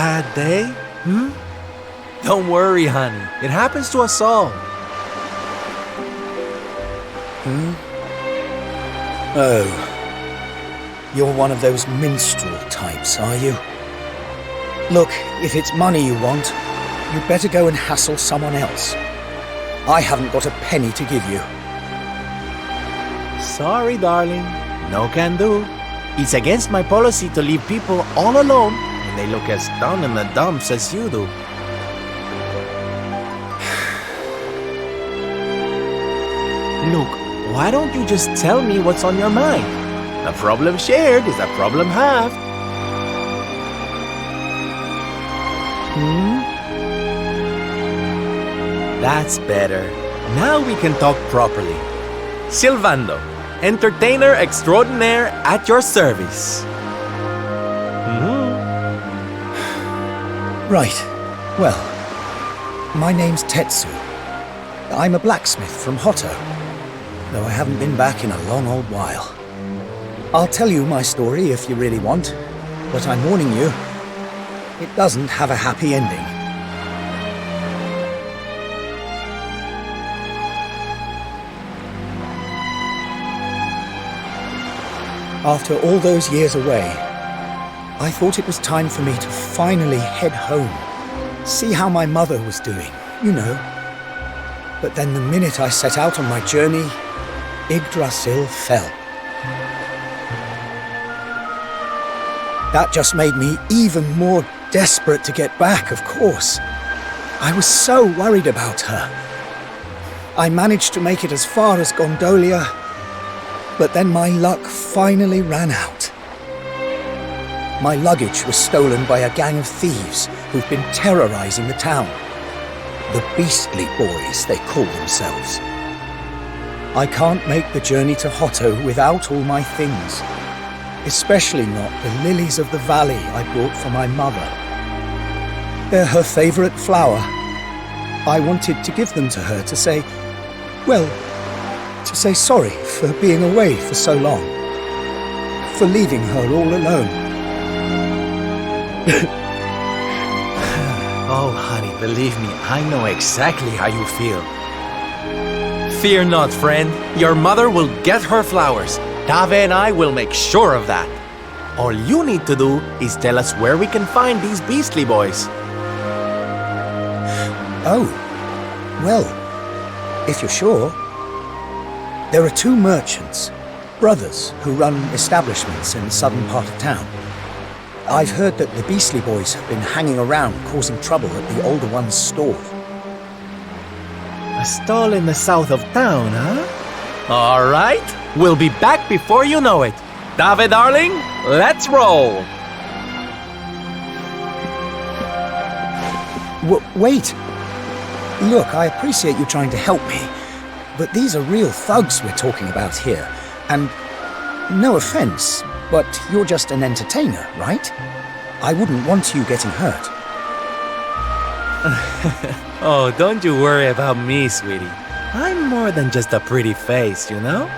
bad day? Don't worry, honey. It happens to us all. Oh. You're one of those minstrel types, are you? Look, if it's money you want, you'd better go and hassle someone else. I haven't got a penny to give you. Sorry, darling. No can do. It's against my policy to leave people all alone when they look as down in the dumps as you do. Look, why don't you just tell me what's on your mind? A problem shared is a problem halved. That's better. Now we can talk properly. Sylvando, entertainer extraordinaire at your service. Right. Well, my name's Tetsu. I'm a blacksmith from Hotto, though I haven't been back in a long old while. I'll tell you my story if you really want, but I'm warning you, it doesn't have a happy ending. After all those years away, I thought it was time for me to finally head home, see how my mother was doing, you know. But then the minute I set out on my journey, Yggdrasil fell. That just made me even more desperate to get back, of course. I was so worried about her. I managed to make it as far as Gondolia, but then my luck finally ran out. My luggage was stolen by a gang of thieves who've been terrorizing the town. The Beastly Boys, they call themselves. I can't make the journey to Hotto without all my things, especially not the lilies of the valley I brought for my mother. They're her favorite flower. I wanted to give them to her to say, well, to say sorry for being away for so long, for leaving her all alone. Oh, honey, believe me, I know exactly how you feel. Fear not, friend. Your mother will get her flowers. Dave and I will make sure of that. All you need to do is tell us where we can find these Beastly Boys. Oh, well, if you're sure. There are two merchants, brothers, who run establishments in the southern part of town. I've heard that the Beastly Boys have been hanging around causing trouble at the older one's stall. A stall in the south of town, huh? All right, we'll be back before you know it. Dave, darling, let's roll. Wait. Look, I appreciate you trying to help me, but these are real thugs we're talking about here, and no offense, but you're just an entertainer, right? I wouldn't want you getting hurt. Oh, don't you worry about me, sweetie. I'm more than just a pretty face, you know?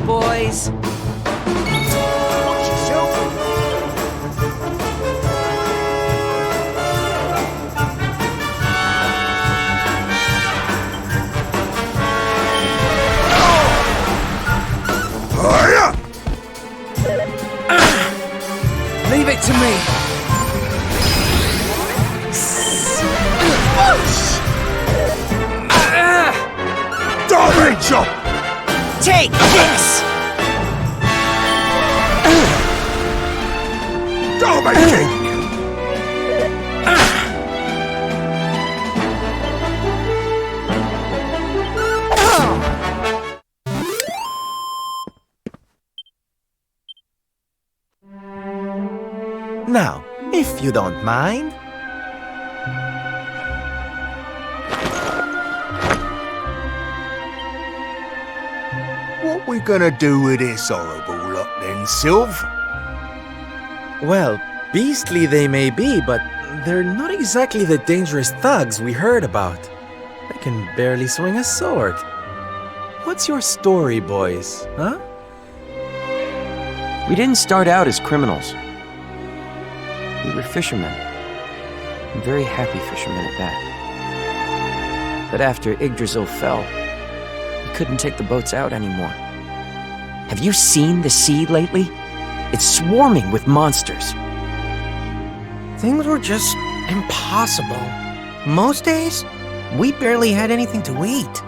boys. Leave it to me. Damage! Take this! Damage! Now, if you don't mind. What we gonna do with this horrible lot then, Sylv? Well, beastly they may be, but they're not exactly the dangerous thugs we heard about. They can barely swing a sword. What's your story, boys, huh? We didn't start out as criminals. We were fishermen. Very happy fishermen at that. But after Yggdrasil fell, we couldn't take the boats out anymore. Have you seen the sea lately? It's swarming with monsters. Things were just impossible. Most days, we barely had anything to eat.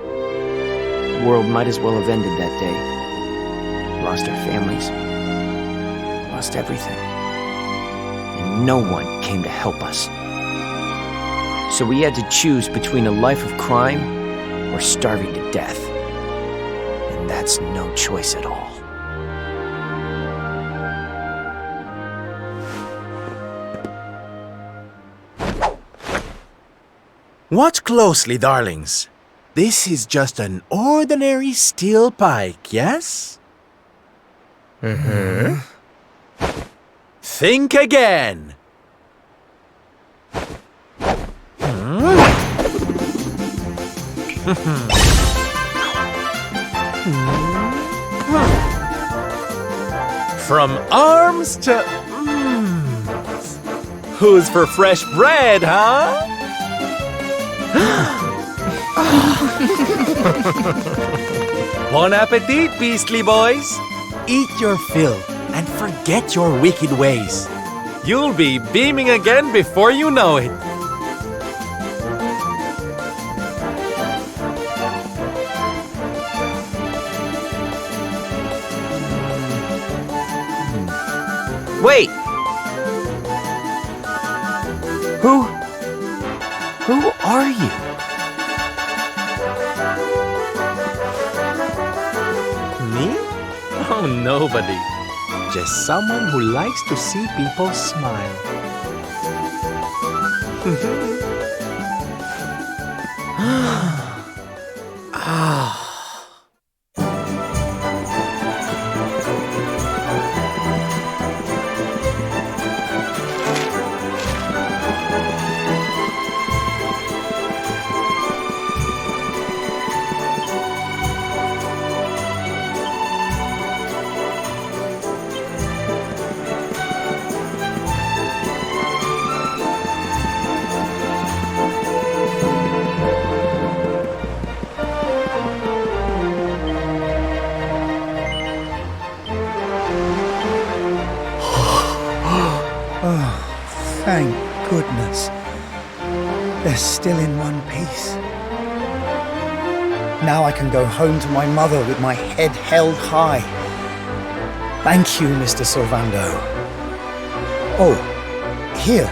The world might as well have ended that day. Lost our families. Lost everything. And no one came to help us. So we had to choose between a life of crime or starving to death. And that's no choice at all. Watch closely, darlings. This is just an ordinary steel pike, yes? Mm-hmm. Think again. From arms to... Who's for fresh bread, huh? Bon appetit, beastly boys! Eat your fill and forget your wicked ways. You'll be beaming again before you know it. Wait! Who are you? Me? Oh, nobody. Just someone who likes to see people smile. Thank goodness. They're still in one piece. Now I can go home to my mother with my head held high. Thank you, Mr. Sylvando. Oh, here.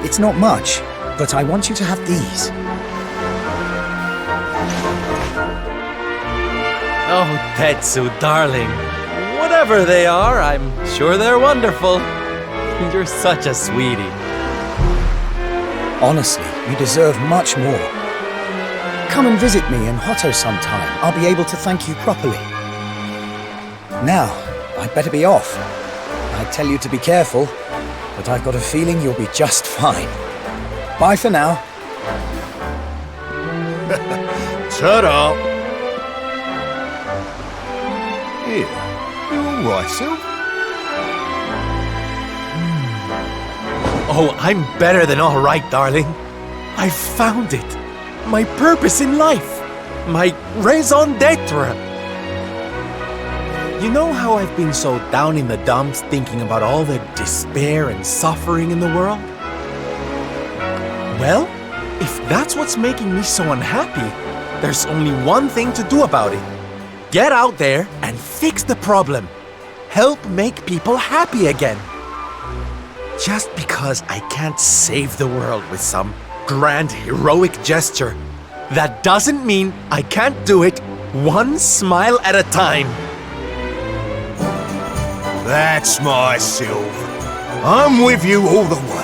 It's not much, but I want you to have these. Oh, Tetsu, darling. Whatever they are, I'm sure they're wonderful. You're such a sweetie. Honestly, you deserve much more. Come and visit me in Hotto sometime. I'll be able to thank you properly. Now, I'd better be off. I tell you to be careful, but I've got a feeling you'll be just fine. Bye for now. Ta-da! Here, you all right, Syl? Oh, I'm better than all right, darling. I found it. My purpose in life. My raison d'etre. You know how I've been so down in the dumps thinking about all the despair and suffering in the world? Well, if that's what's making me so unhappy, there's only one thing to do about it. Get out there and fix the problem. Help make people happy again. Just because I can't save the world with some grand heroic gesture, that doesn't mean I can't do it one smile at a time. That's my Sylv. I'm with you all the way.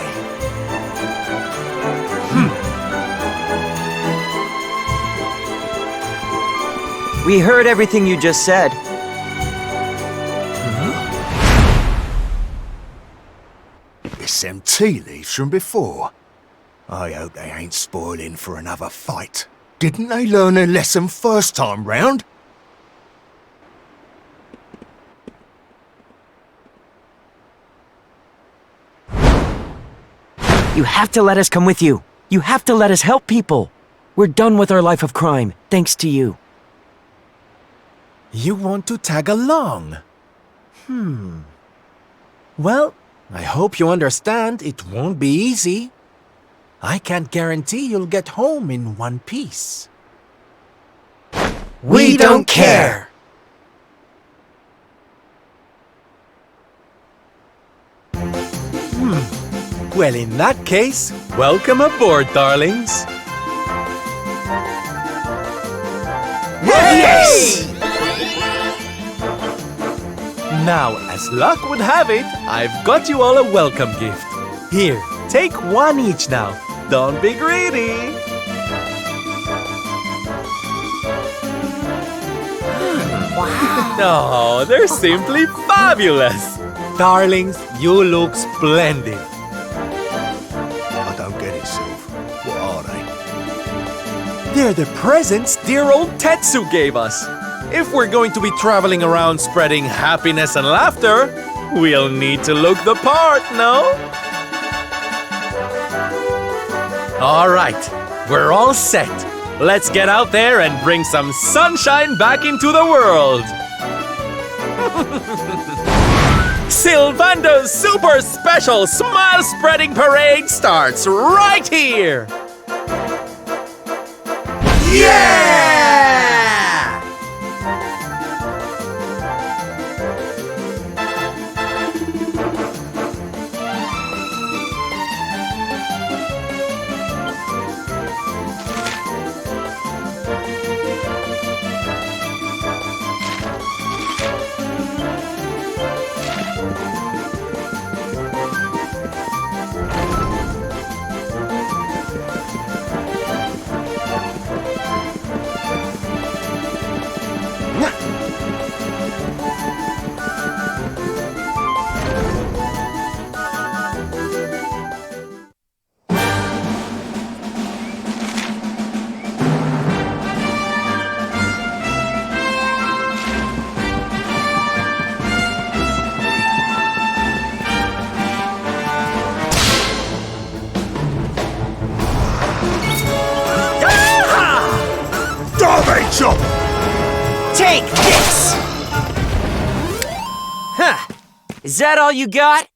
We heard everything you just said. It's them tea leaves from before. I hope they ain't spoiling for another fight. Didn't they learn their lesson first time round? You have to let us come with you. You have to let us help people. We're done with our life of crime, thanks to you. You want to tag along? Well, I hope you understand it won't be easy. I can't guarantee you'll get home in one piece. We don't care. Well, in that case, welcome aboard, darlings. Yes! Now, as luck would have it, I've got you all a welcome gift. Here, take one each now. Don't be greedy. Oh, they're simply fabulous. Darlings, you look splendid. I don't get it, Sylv. What are they? They're the presents dear old Tetsu gave us. If we're going to be traveling around spreading happiness and laughter, we'll need to look the part, no? All right, we're all set. Let's get out there and bring some sunshine back into the world. Sylvando's super special smile spreading parade starts right here. Yeah! Take this! Huh. Is that all you got?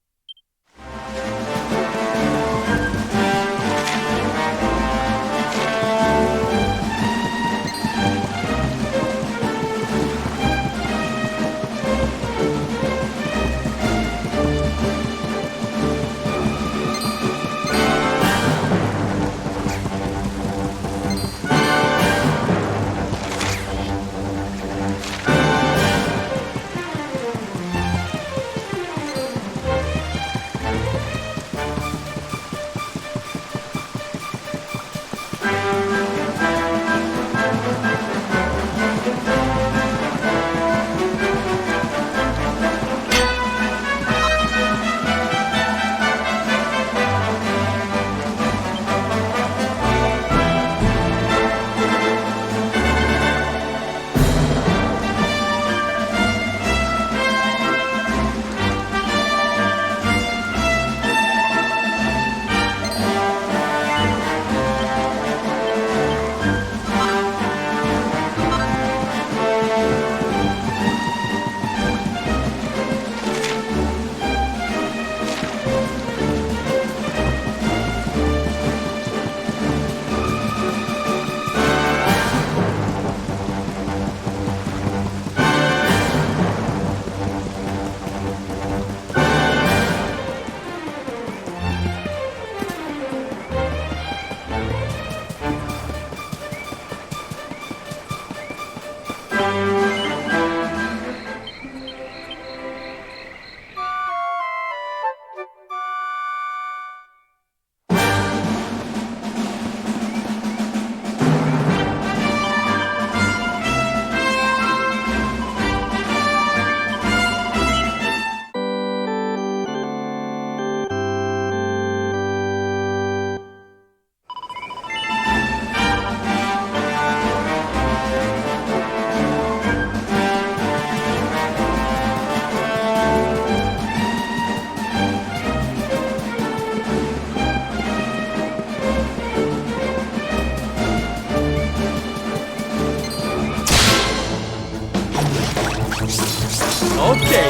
Okay.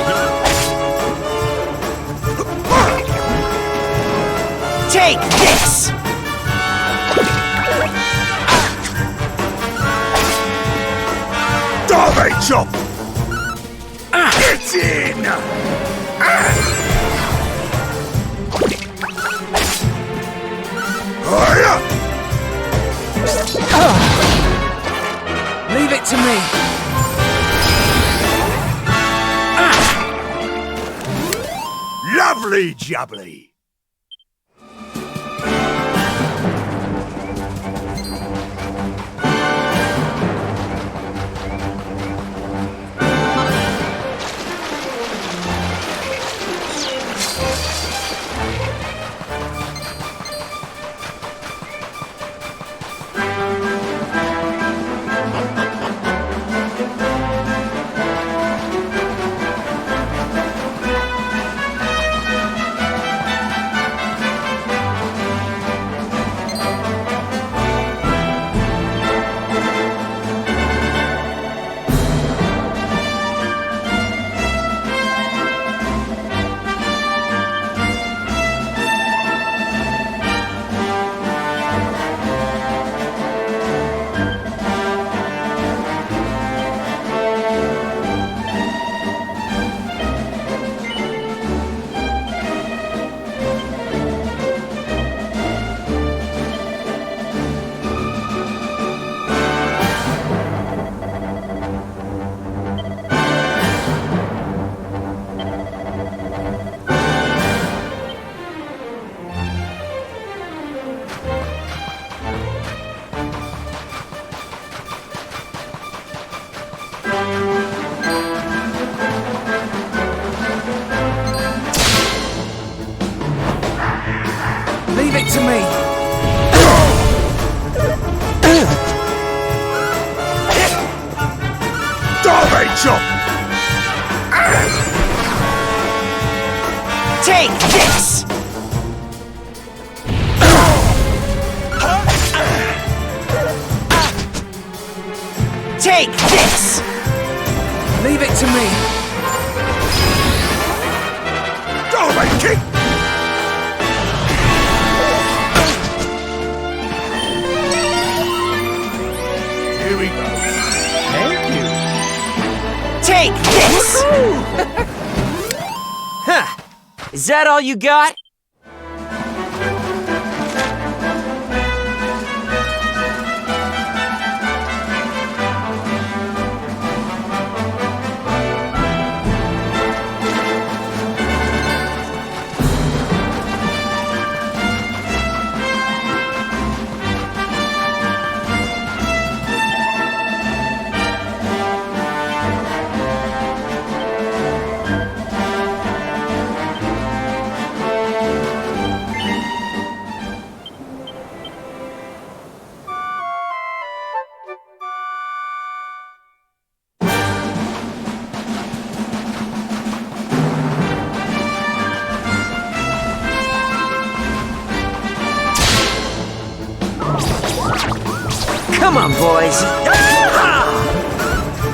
Take this! Damage chop! Get in! Hiya! Leave it to me. Lovely jubbly! Leave it to me. Damage chop! Take this! Take this! Leave it to me. Damage kick! Here we go. Thank you. Take this! Huh. Is that all you got? Come on, boys.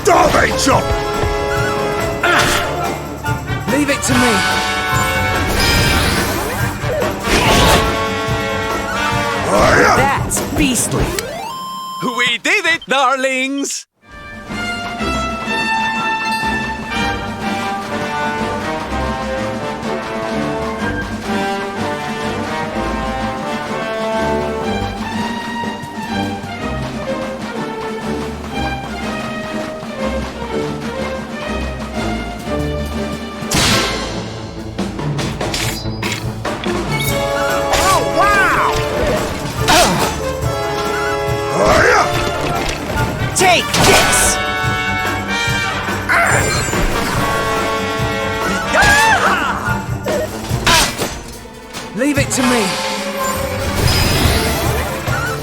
Damage chop! Leave it to me. Hiya! That's beastly. We did it, darlings! Hiya! Take this! Leave it to me.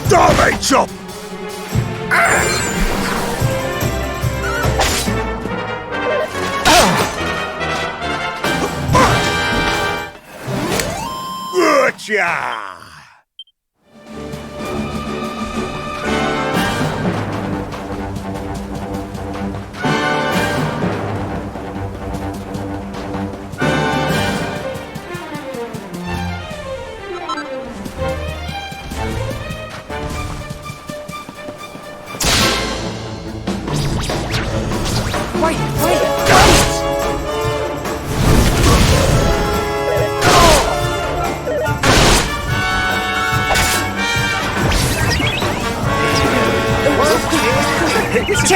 Damage chop! Gotcha! Take this!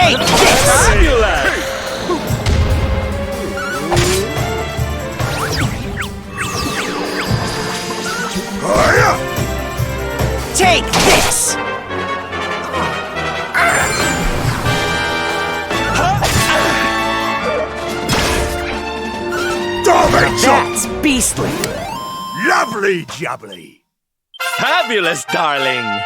Take this! That's beastly! Lovely jubbly! Fabulous, darling!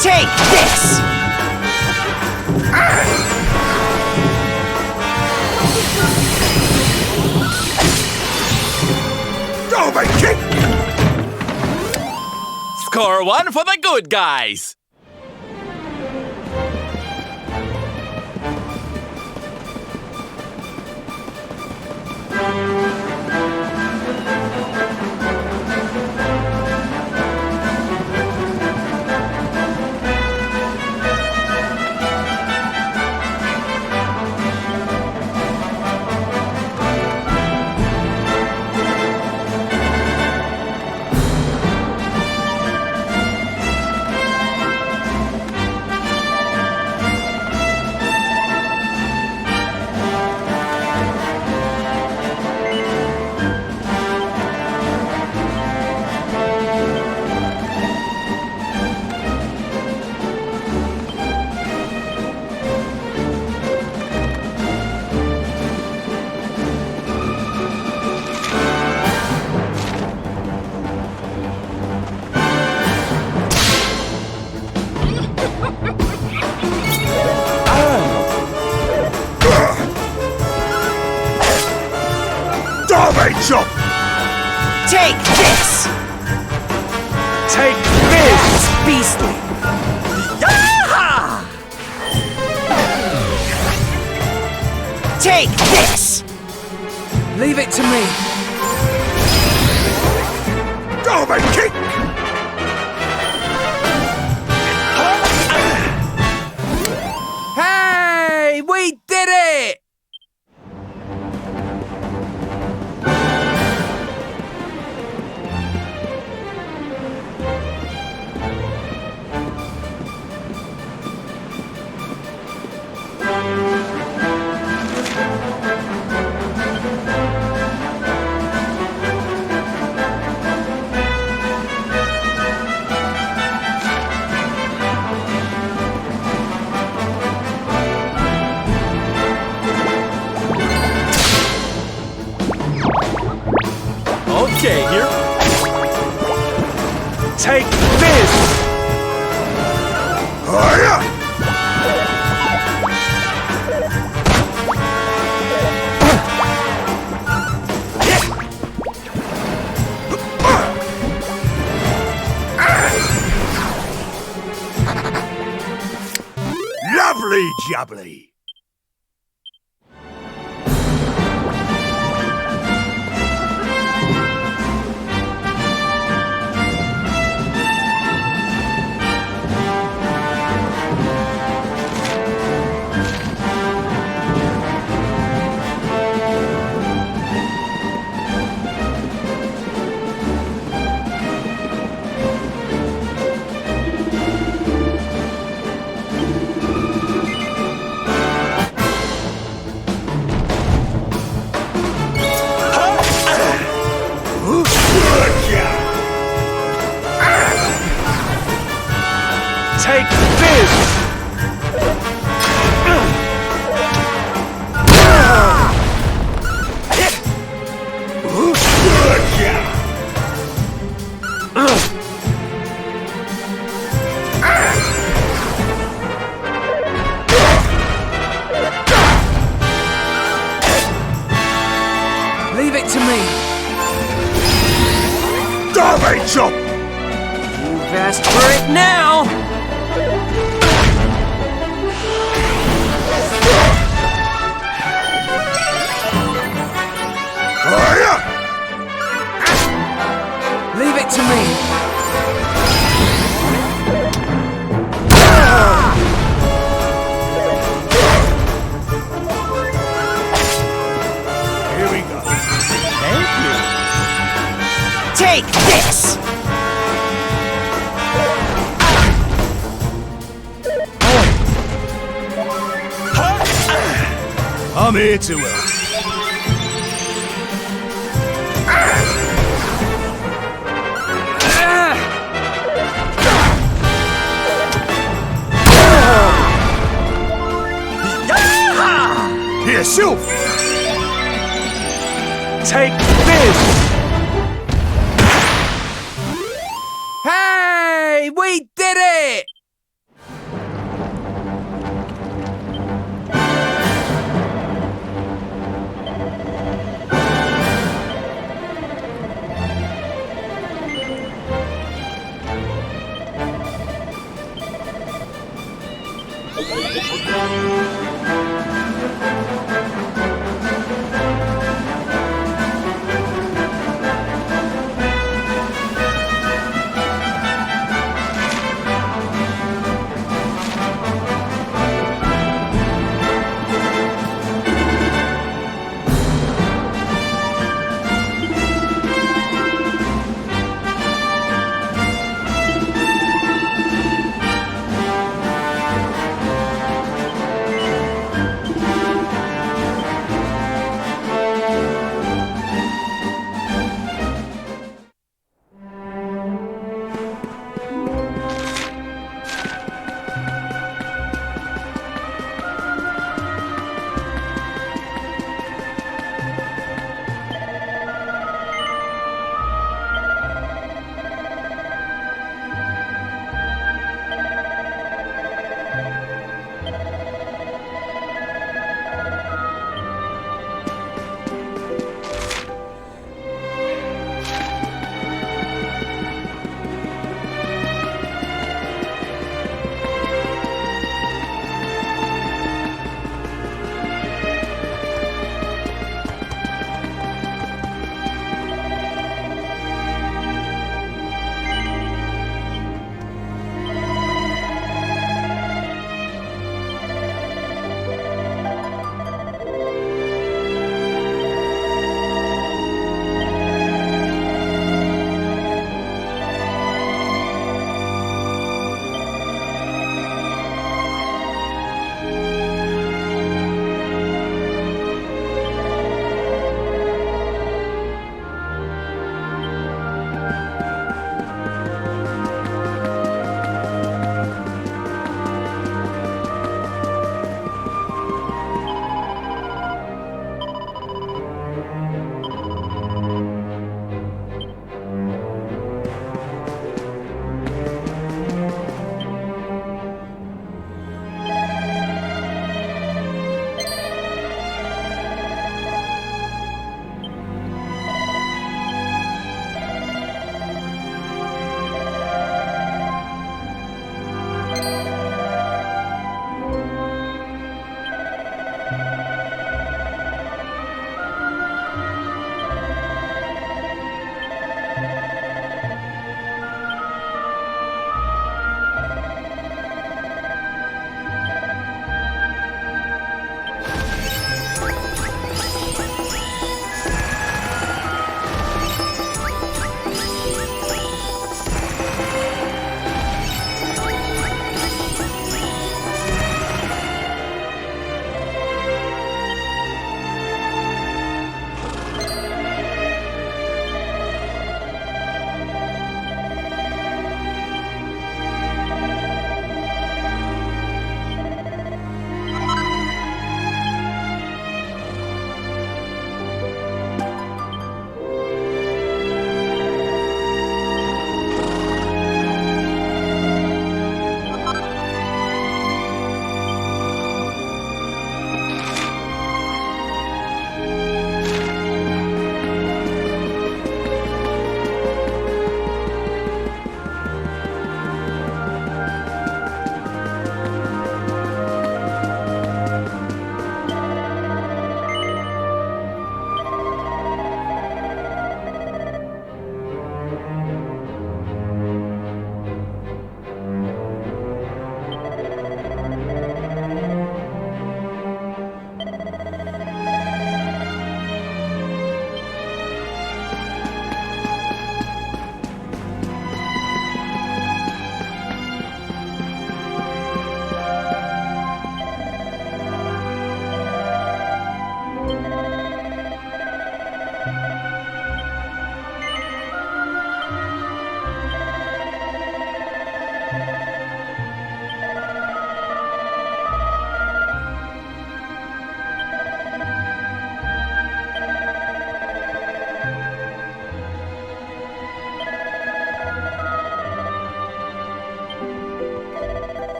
Take this! Score one for the good guys! Take this! Take That's beastly! Take this! Leave it to me. Hey! We did it! Okay, here. Take this! Lovely jubbly! Leave it to me. Damage up! You've asked for it now! Leave it to me. Here we go. Thank you. Take this! I'm here to help. Here, Sylph! Take this! Hey! We did it!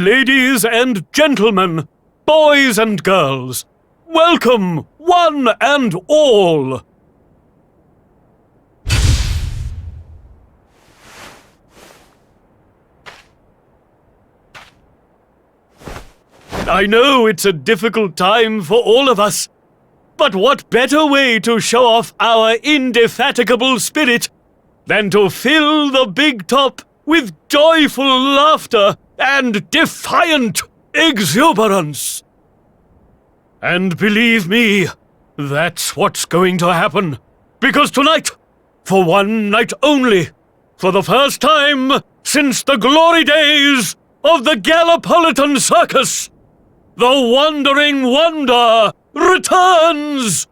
Ladies and gentlemen, boys and girls, welcome, one and all. I know it's a difficult time for all of us, but what better way to show off our indefatigable spirit than to fill the big top with joyful laughter and defiant exuberance? And believe me, that's what's going to happen. Because tonight, for one night only, for the first time since the glory days of the Gallipolitan Circus, the Wandering Wonder returns!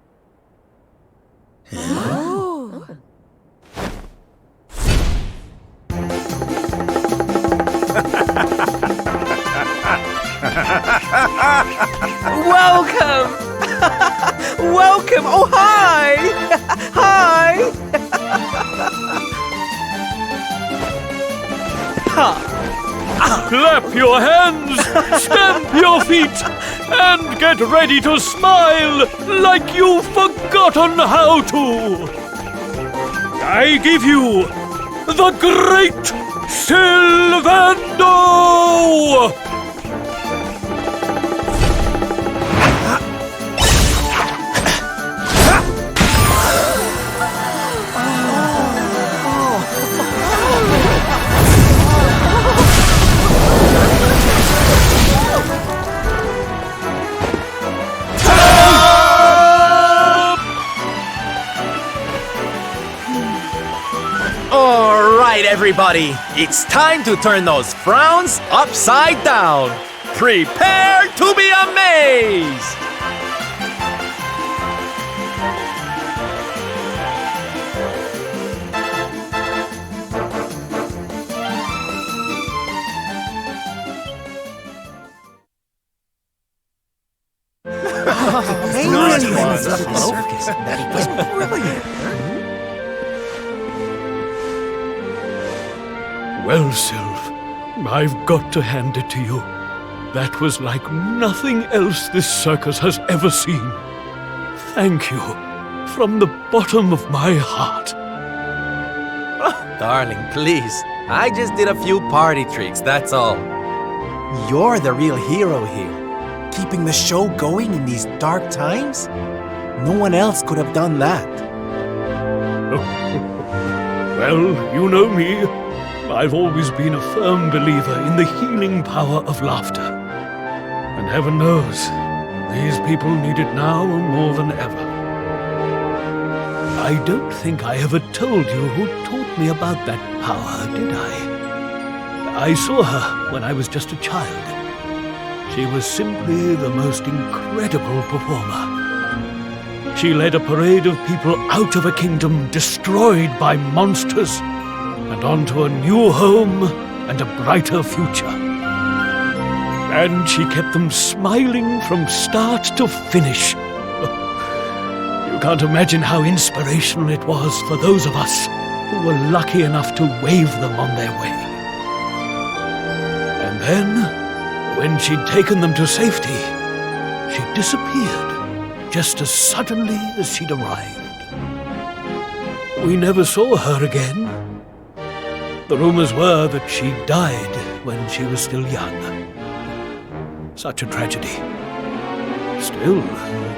Welcome! Welcome! Oh, hi! Hi! Clap your hands, stamp your feet, and get ready to smile like you've forgotten how to. I give you the great Sylvando! Alright, everybody, it's time to turn those frowns upside down. Prepare to be amazed! Well, Sylv, I've got to hand it to you. That was like nothing else this circus has ever seen. Thank you, from the bottom of my heart. Darling, please. I just did a few party tricks, that's all. You're the real hero here. Keeping the show going in these dark times? No one else could have done that. Well, you know me. I've always been a firm believer in the healing power of laughter. And heaven knows, these people need it now more than ever. I don't think I ever told you who taught me about that power, did I? I saw her when I was just a child. She was simply the most incredible performer. She led a parade of people out of a kingdom destroyed by monsters and onto a new home and a brighter future. And she kept them smiling from start to finish. You can't imagine how inspirational it was for those of us who were lucky enough to wave them on their way. And then, when she'd taken them to safety, she disappeared just as suddenly as she'd arrived. We never saw her again. The rumors were that she died when she was still young. Such a tragedy. Still,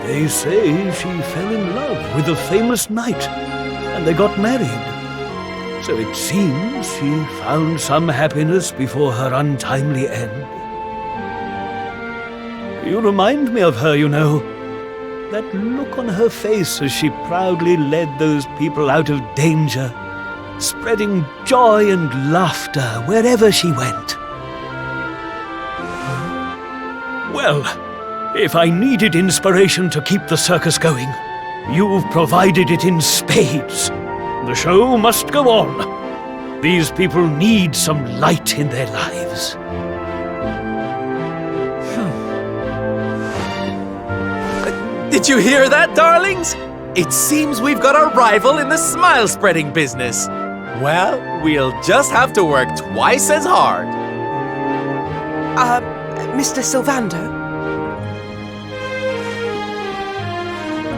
they say she fell in love with a famous knight, and they got married. So it seems she found some happiness before her untimely end. You remind me of her, you know. That look on her face as she proudly led those people out of danger, spreading joy and laughter wherever she went. Well, if I needed inspiration to keep the circus going, you've provided it in spades. The show must go on. These people need some light in their lives. Did you hear that, darlings? It seems we've got a rival in the smile-spreading business. Well, we'll just have to work twice as hard. Mr. Sylvando?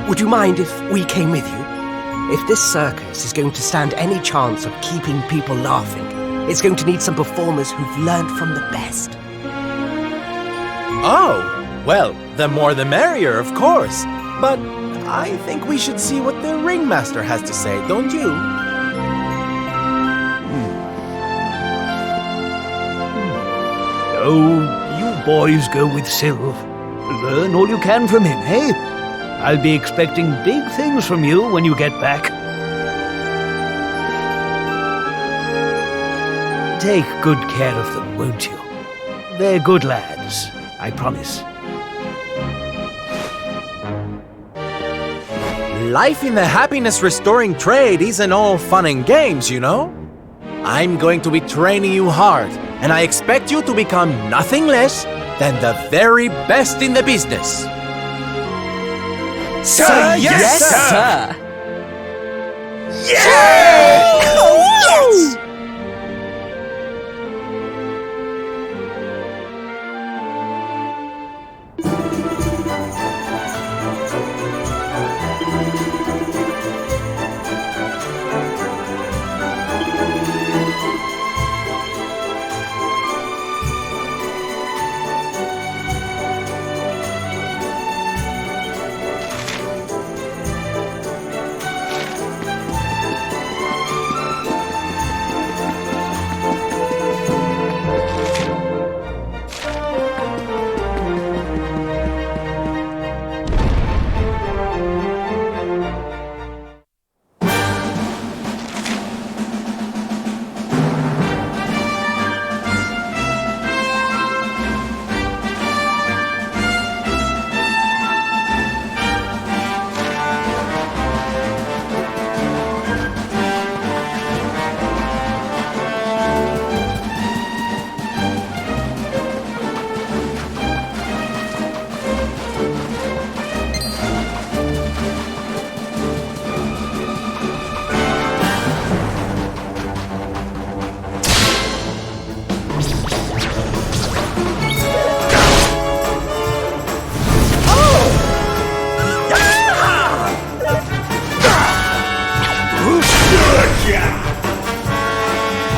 Would you mind if we came with you? If this circus is going to stand any chance of keeping people laughing, it's going to need some performers who've learned from the best. Oh, well, the more the merrier, of course. But I think we should see what the ringmaster has to say, don't you? Oh, you boys go with Sylv. Learn all you can from him, eh? I'll be expecting big things from you when you get back. Take good care of them, won't you? They're good lads, I promise. Life in the happiness-restoring trade isn't all fun and games, you know? I'm going to be training you hard, and I expect you to become nothing less than the very best in the business. Sir, yes, sir! Yeah! Oh, yes!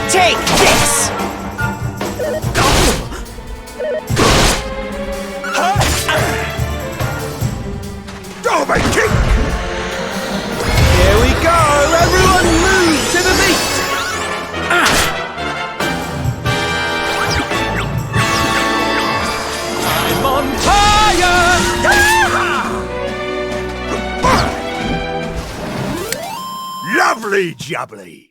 Take this! Doorway kick! Here we go! Everyone move to the beat! I'm on fire! Lovely jubbly!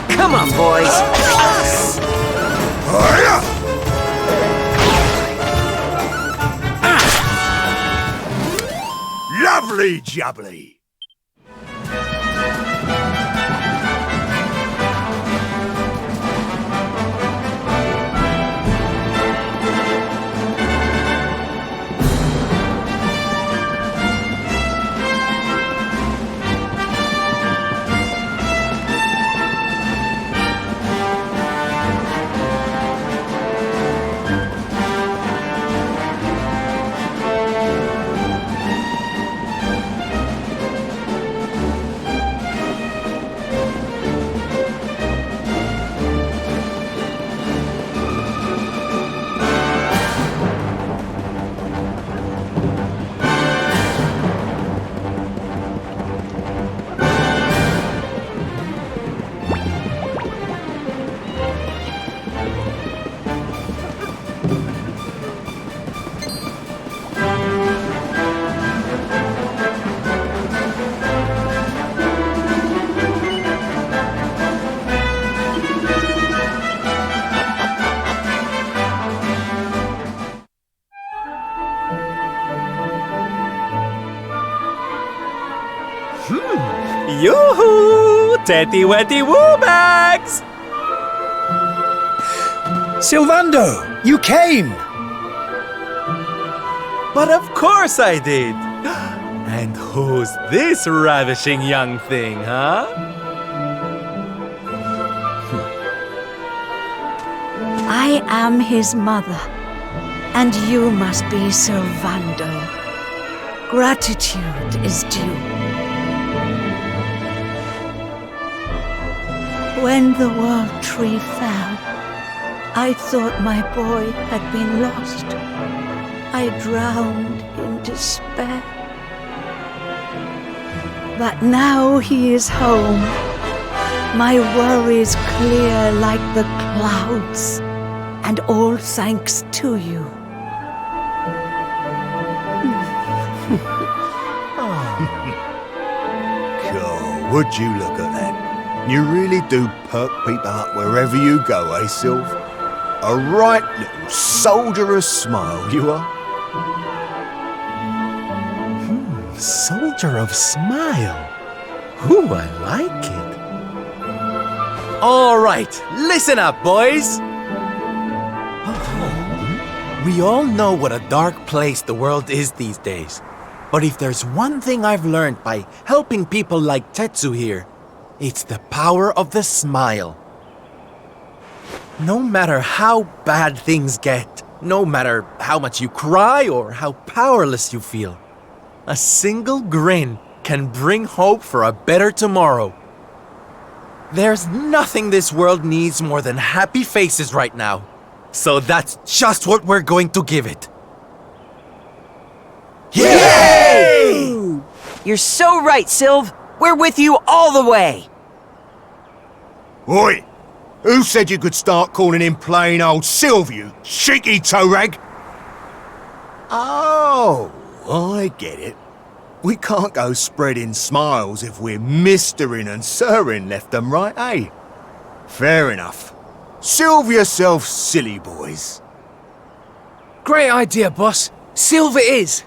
Come on, boys! Lovely jubbly! Yoo-hoo! Tetty-wetty woo bags! Sylvando, you came! But of course I did! And who's this ravishing young thing, huh? I am his mother, and you must be Sylvando. Gratitude is due. When the world tree fell, I thought my boy had been lost. I drowned in despair. But now he is home. My worries clear like the clouds, and all thanks to you. God, would you look at that? You really do perk people up wherever you go, eh, Sylv? A right little soldierous smile, you are. Soldier of smile. Ooh, I like it. All right, listen up, boys. We all know what a dark place the world is these days. But if there's one thing I've learned by helping people like Tetsu here, it's the power of the smile. No matter how bad things get, no matter how much you cry or how powerless you feel, a single grin can bring hope for a better tomorrow. There's nothing this world needs more than happy faces right now. So that's just what we're going to give it. Yay! You're so right, Sylv. We're with you all the way. Oi! Who said you could start calling him plain old Sylv, you cheeky toe rag? Oh, I get it. We can't go spreading smiles if we're mistering and sirring left and right, eh? Fair enough. Sylv yourself, silly boys. Great idea, boss. Sylv it is.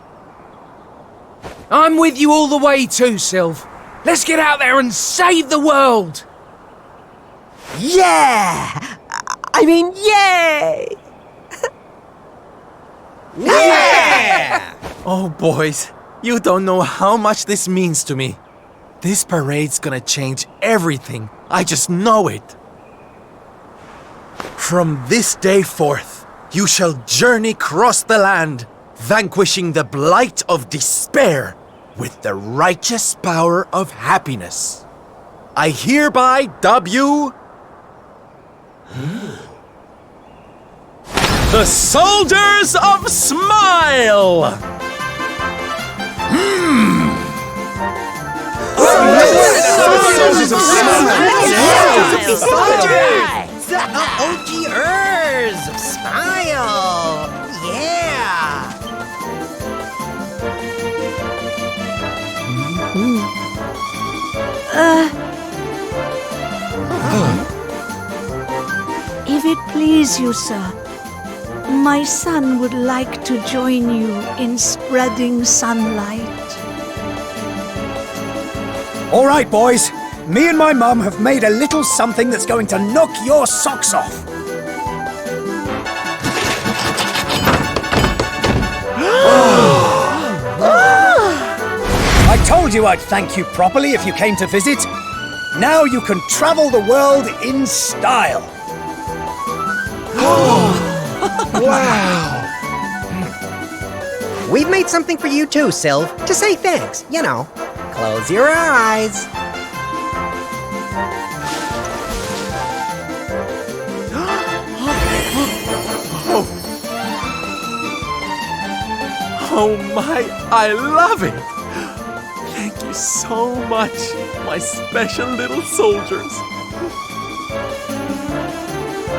I'm with you all the way too, Sylv. Let's get out there and save the world. Yeah! I mean, yay! Yeah! Oh, boys, you don't know how much this means to me. This parade's gonna change everything. I just know it. From this day forth, you shall journey across the land, vanquishing the blight of despair with the righteous power of happiness. I hereby dub you the Soldiers of Smile! Soldiers of Smile! The OGers of Smile! Yeah! If it please you, sir, my son would like to join you in spreading sunlight. All right, boys. Me and my mum have made a little something that's going to knock your socks off. I told you I'd thank you properly if you came to visit. Now you can travel the world in style. Wow! We've made something for you too, Sylv, to say thanks, you know. Close your eyes. Oh my, I love it! Thank you so much, my special little soldiers.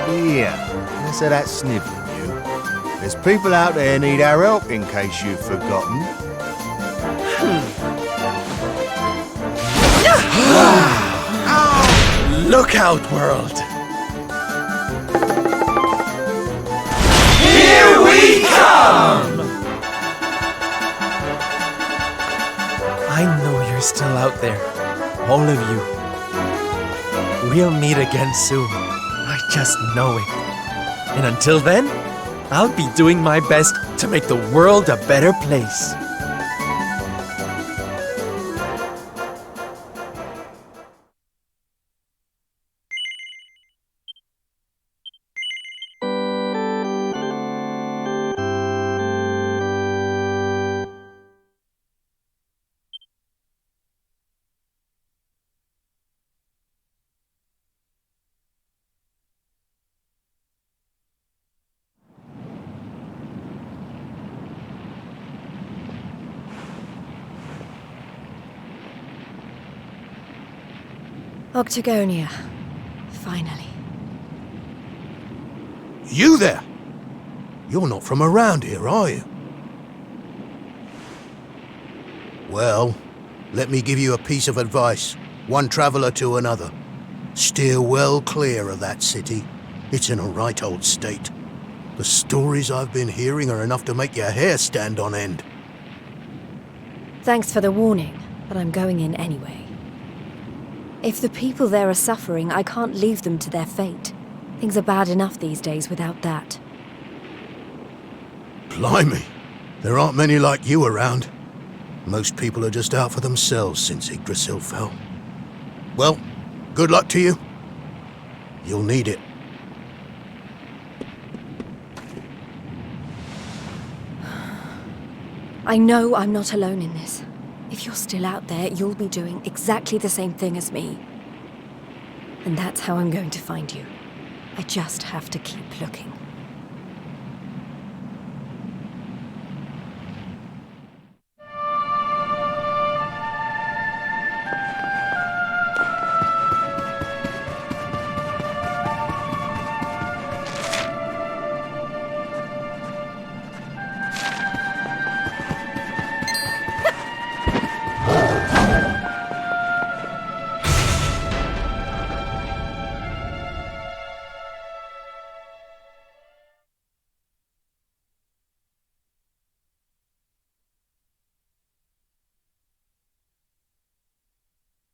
Yeah, less of that snivelling, you. There's people out there need our help, in case you've forgotten. Look out, world! Here we come! I know you're still out there. all of you. We'll meet again soon. I just know it. And until then, I'll be doing my best to make the world a better place. Octagonia. Finally. You there? You're not from around here, are you? Well, let me give you a piece of advice, one traveler to another. Steer well clear of that city. It's in a right old state. The stories I've been hearing are enough to make your hair stand on end. Thanks for the warning, but I'm going in anyway. If the people there are suffering, I can't leave them to their fate. Things are bad enough these days without that. Blimey, there aren't many like you around. Most people are just out for themselves since Yggdrasil fell. Well, good luck to you. You'll need it. I know I'm not alone in this. If you're still out there, you'll be doing exactly the same thing as me. And that's how I'm going to find you. I just have to keep looking.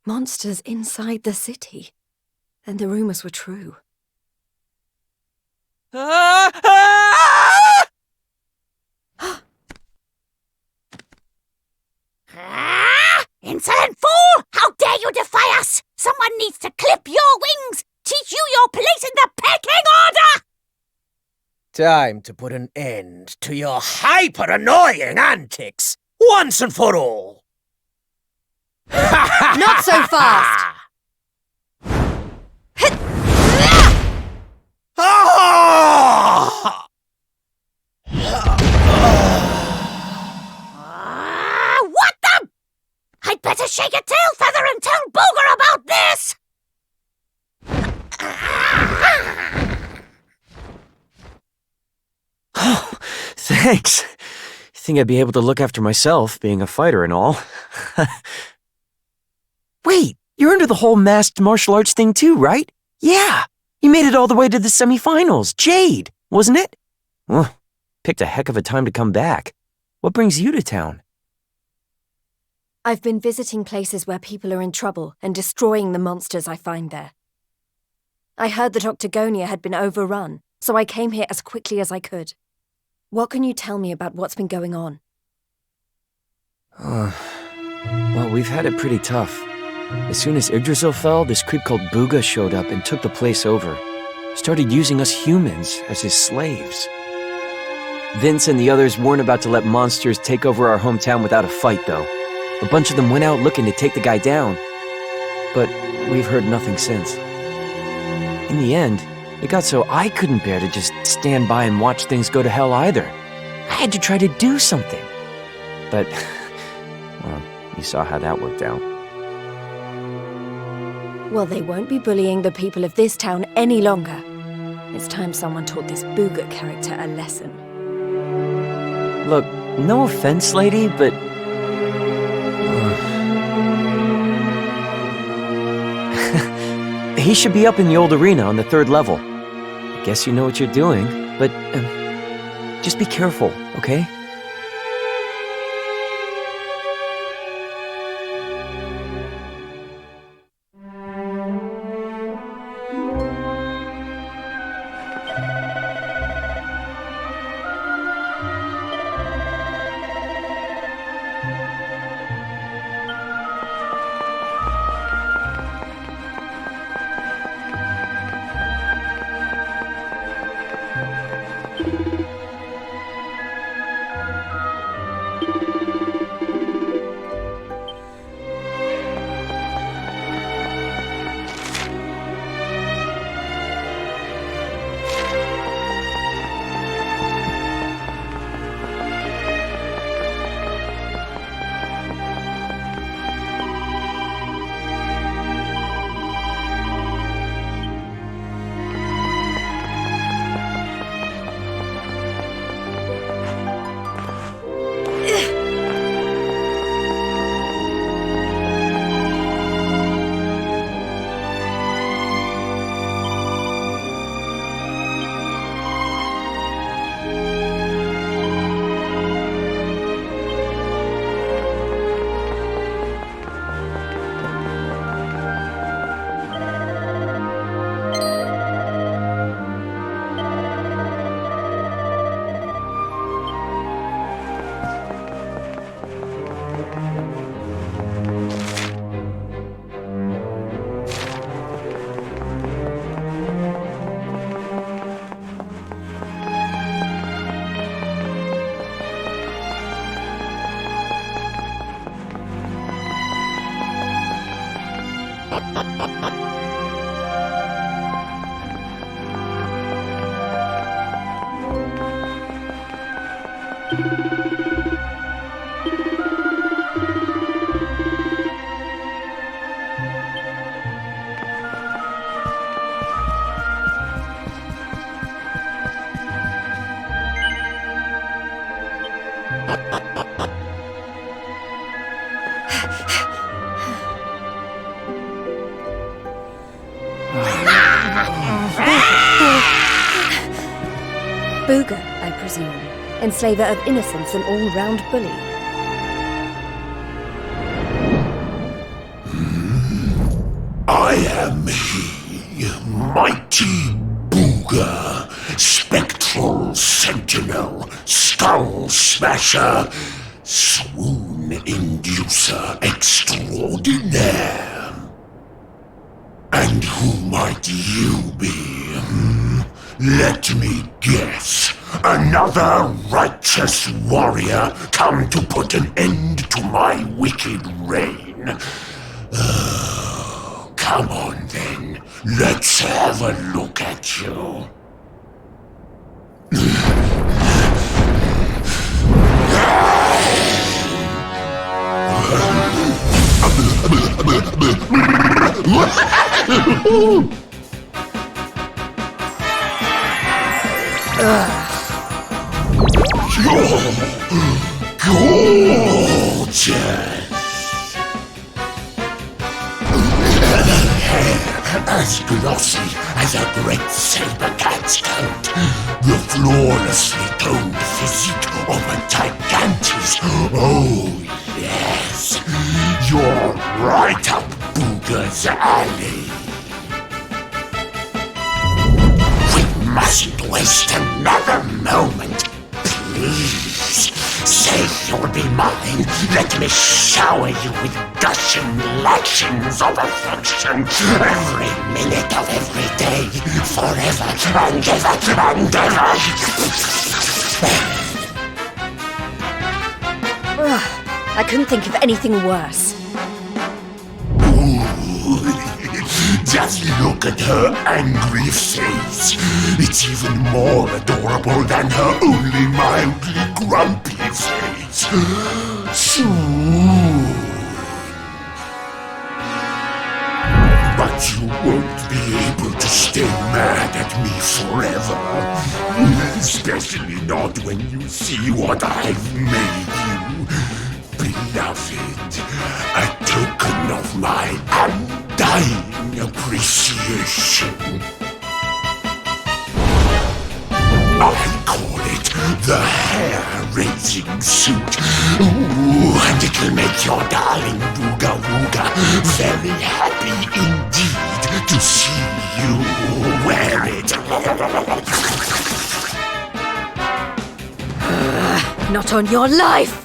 Monsters inside the city. And the rumors were true. Insolent fool! How dare you defy us! Someone needs to clip your wings! Teach you your place in the pecking order! Time to put an end to your hyper-annoying antics, once and for all! Not so fast! What the? I'd better shake a tail feather and tell Booger about this! Oh, thanks. You think I'd be able to look after myself, being a fighter and all? Wait, you're into the whole masked martial arts thing too, right? Yeah, you made it all the way to the semifinals. Jade, wasn't it? Well, picked a heck of a time to come back. What brings you to town? I've been visiting places where people are in trouble and destroying the monsters I find there. I heard that Octagonia had been overrun, so I came here as quickly as I could. What can you tell me about what's been going on? Well, we've had it pretty tough. As soon as Yggdrasil fell, this creep called Booga showed up and took the place over. Started using us humans as his slaves. Vince and the others weren't about to let monsters take over our hometown without a fight, though. A bunch of them went out looking to take the guy down. But we've heard nothing since. In the end, it got so I couldn't bear to just stand by and watch things go to hell either. I had to try to do something. But, well, you saw how that worked out. Well, they won't be bullying the people of this town any longer. It's time someone taught this Booga character a lesson. Look, no offense, lady, but... he should be up in the old arena on the 3rd level. I guess you know what you're doing, but just be careful, okay? Booger, I presume. Enslaver of innocence and all-round bully. I am he, mighty Booger, spectral sentinel, skull smasher, swoon inducer extraordinaire. And who might you be? Let me guess. Another righteous warrior come to put an end to my wicked reign. Come on then, let's have a look at you. You're gorgeous. As glossy as a great saber cat's coat, the flawlessly toned physique of a gigantus. Oh yes, you're right up Booger's alley. We mustn't waste another moment. Please, say you'll be mine. Let me shower you with gushing lashings of affection. Every minute of every day, forever and ever and ever. I couldn't think of anything worse. Just look at her angry face. It's even more adorable than her only mildly grumpy face. Soon. But you won't be able to stay mad at me forever. Especially not when you see what I've made you. Beloved, a token of my undying appreciation. I call it the hair-raising suit. Ooh, and it'll make your darling Booga Wooga very happy indeed to see you wear it. Not on your life!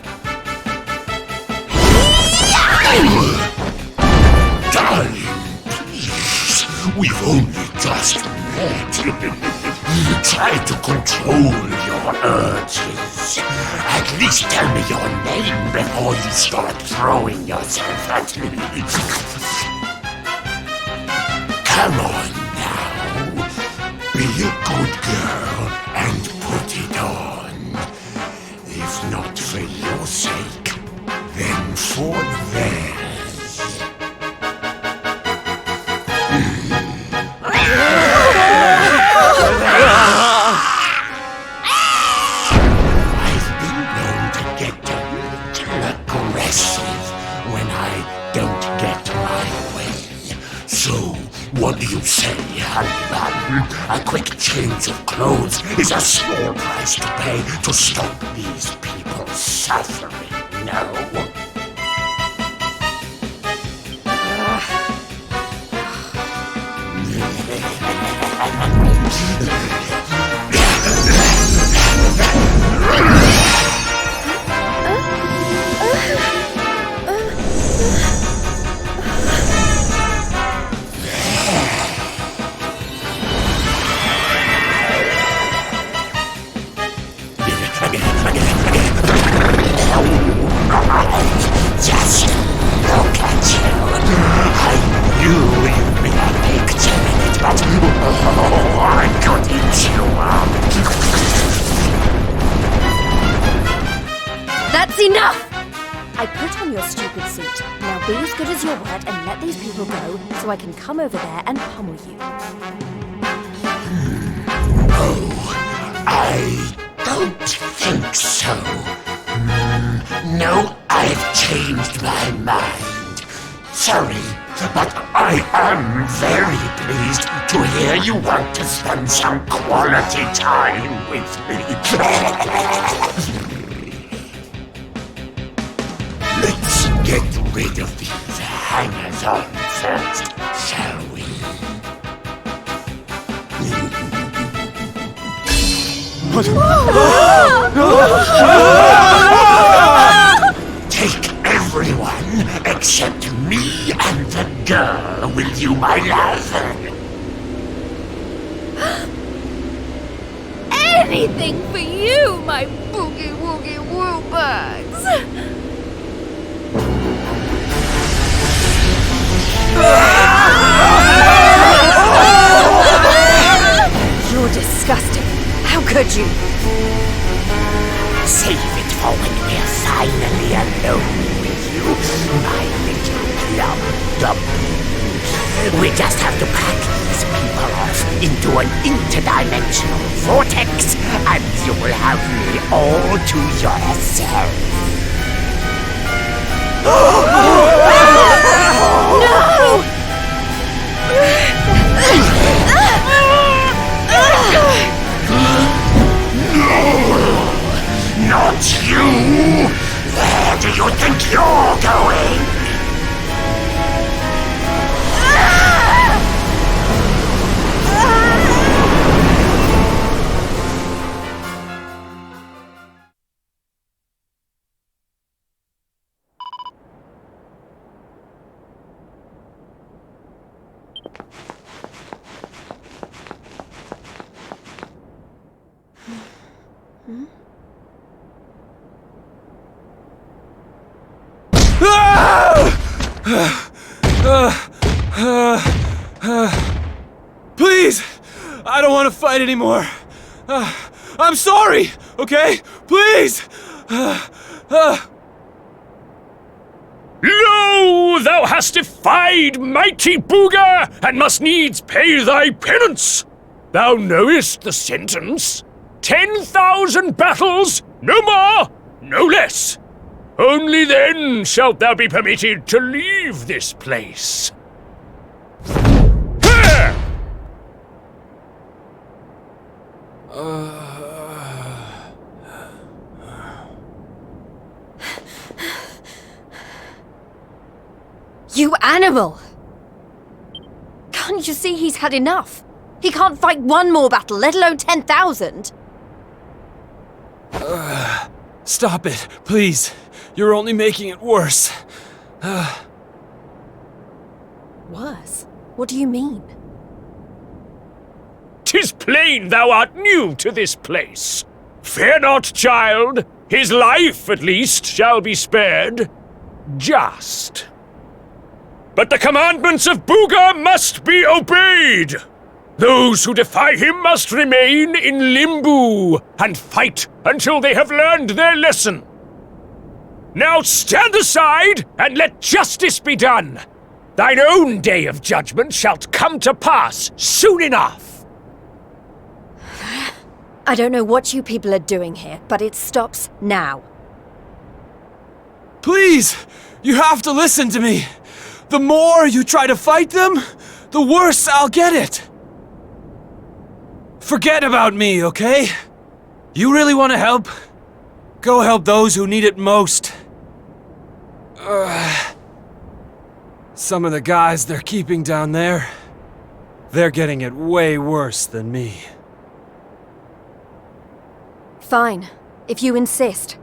Darling, please, we've only just met. Try to control your urges. At least tell me your name before you start throwing yourself at me. Come on now. Be a good girl and put it on. If not for your sake, then for theirs. I've been known to get a little aggressive when I don't get my way. So, what do you say, honey bun? A quick change of clothes is a small price to pay to stop these people suffering, no? That's enough! I put on your stupid suit. Now be as good as your word and let these people go so I can come over there and pummel you. Oh, I don't think so. No, I've changed my mind. Sorry, but I am very pleased to hear you want to spend some quality time with me. Let's get rid of these hangers-on first, shall we? Take everyone except me and the girl with you, my love. Anything for you, my boogie-woogie-woo bugs! You're disgusting. How could you? Save it for when we're finally alone with you, my little plum dumpling. We just have to pack these people off into an interdimensional vortex, and you will have me all to yourself. No! Not you! Where do you think you're going? Please! I don't want to fight anymore. I'm sorry, okay? Please! Lo, thou hast defied mighty Booga, and must needs pay thy penance. Thou knowest the sentence. 10,000 battles, no more, no less. Only then shalt thou be permitted to leave this place. You animal! Can't you see he's had enough? He can't fight one more battle, let alone 10,000! Stop it, please. You're only making it worse. Worse? What do you mean? 'Tis plain thou art new to this place. Fear not, child. His life, at least, shall be spared. Just. But the commandments of Booga must be obeyed. Those who defy him must remain in limbo and fight until they have learned their lesson. Now stand aside and let justice be done. Thine own day of judgment shalt come to pass soon enough. I don't know what you people are doing here, but it stops now. Please! You have to listen to me! The more you try to fight them, the worse I'll get it! Forget about me, okay? You really want to help? Go help those who need it most. Some of the guys they're keeping down there, they're getting it way worse than me. Fine, if you insist.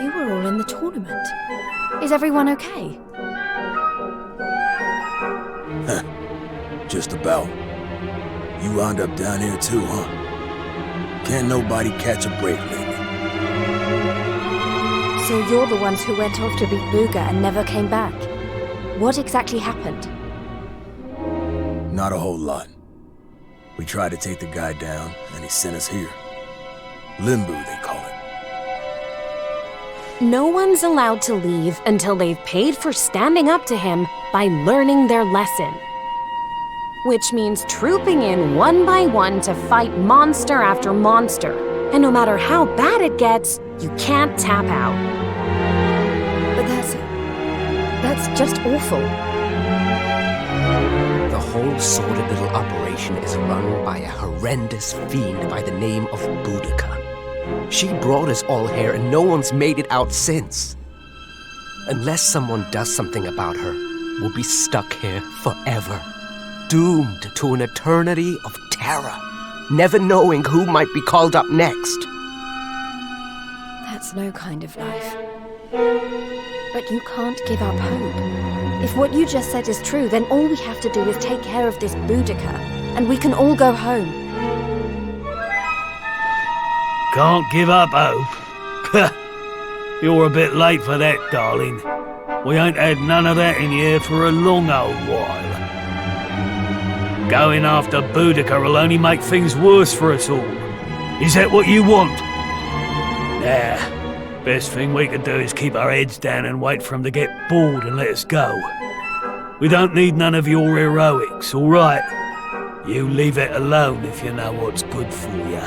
You were all in the tournament. Is everyone okay? Just about. You wound up down here too, huh? Can't nobody catch a break lately. So you're the ones who went off to beat Booga and never came back. What exactly happened? Not a whole lot. We tried to take the guy down, and he sent us here. Limbo, they call it. No one's allowed to leave until they've paid for standing up to him by learning their lesson. Which means trooping in one by one to fight monster after monster. And no matter how bad it gets, you can't tap out. But that's just awful. The whole sordid little operation is run by a horrendous fiend by the name of Boudica. She brought us all here and no one's made it out since. Unless someone does something about her, we'll be stuck here forever. Doomed to an eternity of terror, never knowing who might be called up next. That's no kind of life. But you can't give up hope. If what you just said is true, then all we have to do is take care of this Boudica, and we can all go home. Can't give up hope? You're a bit late for that, darling. We ain't had none of that in here for a long old while. Going after Boudica will only make things worse for us all. Is that what you want? Nah, best thing we could do is keep our heads down and wait for him to get bored and let us go. We don't need none of your heroics, all right? You leave it alone if you know what's good for you.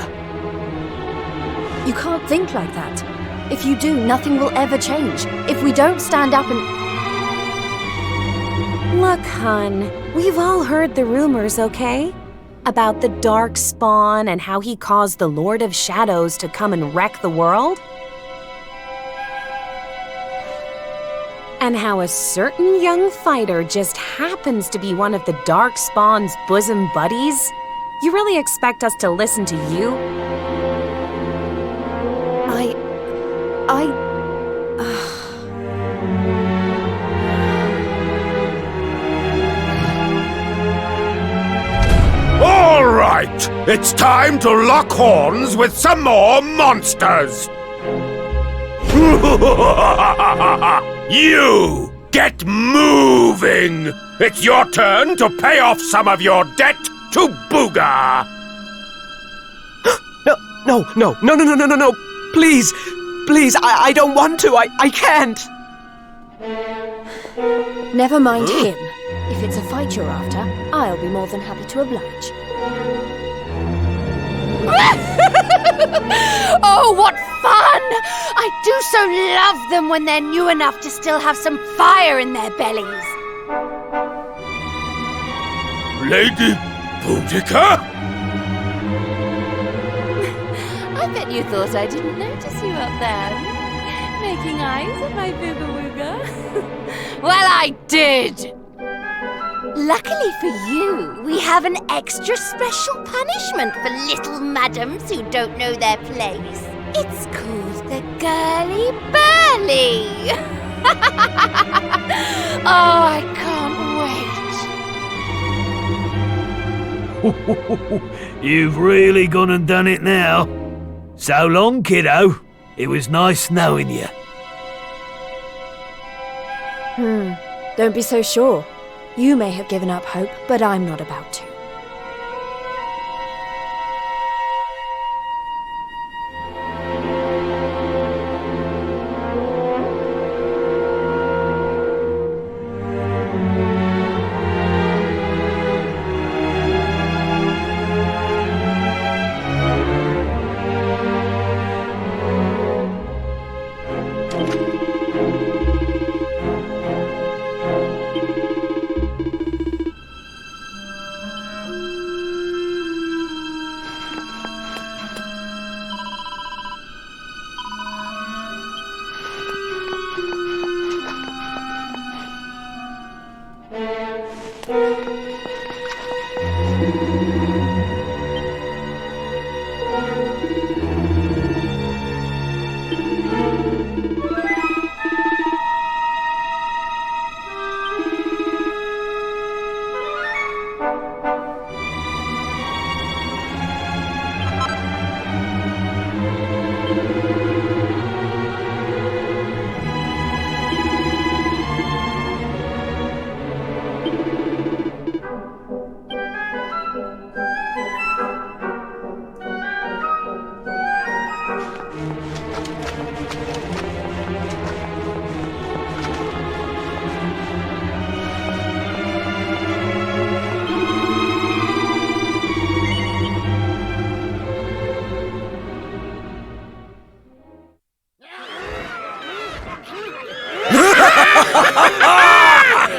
You can't think like that. If you do, nothing will ever change. If we don't stand up and... Look, hun, we've all heard the rumors, okay? About the Dark Spawn and how he caused the Lord of Shadows to come and wreck the world? And how a certain young fighter just happens to be one of the Dark Spawn's bosom buddies? You really expect us to listen to you? All right, it's time to lock horns with some more monsters. You get moving. It's your turn to pay off some of your debt to Booga. No. Please, I don't want to. I can't. Never mind him. If it's a fight you're after, I'll be more than happy to oblige. Oh, what fun! I do so love them when they're new enough to still have some fire in their bellies. Lady Boudica? I bet you thought I didn't notice you up there, making eyes at my booga wooga. Well, I did! Luckily for you, we have an extra special punishment for little madams who don't know their place. It's called the Girly Burly. Oh, I can't wait. You've really gone and done it now. So long, kiddo. It was nice knowing you. Don't be so sure. You may have given up hope, but I'm not about to.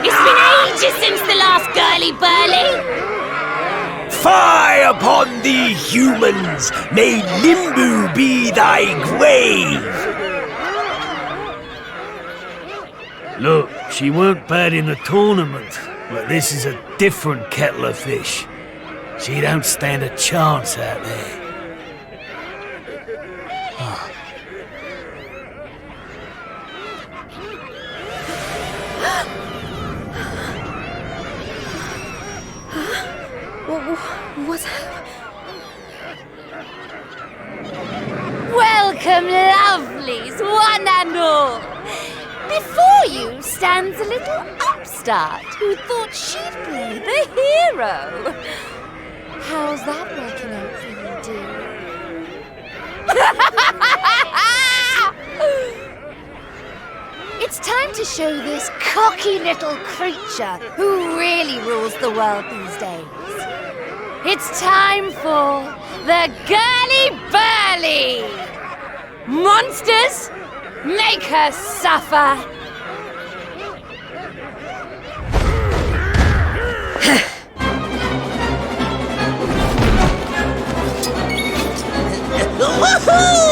It's been ages since the last girly burly! Fie upon thee, humans! May Limbu be thy grave! Look, she weren't bad in the tournament, but this is a different kettle of fish. She don't stand a chance out there. What's Welcome, lovelies, one and all! Before you stands a little upstart who thought she'd play the hero. How's that working out for you, dear? It's time to show this cocky little creature who really rules the world these days. It's time for the Girly Burly! Monsters, make her suffer! Woohoo!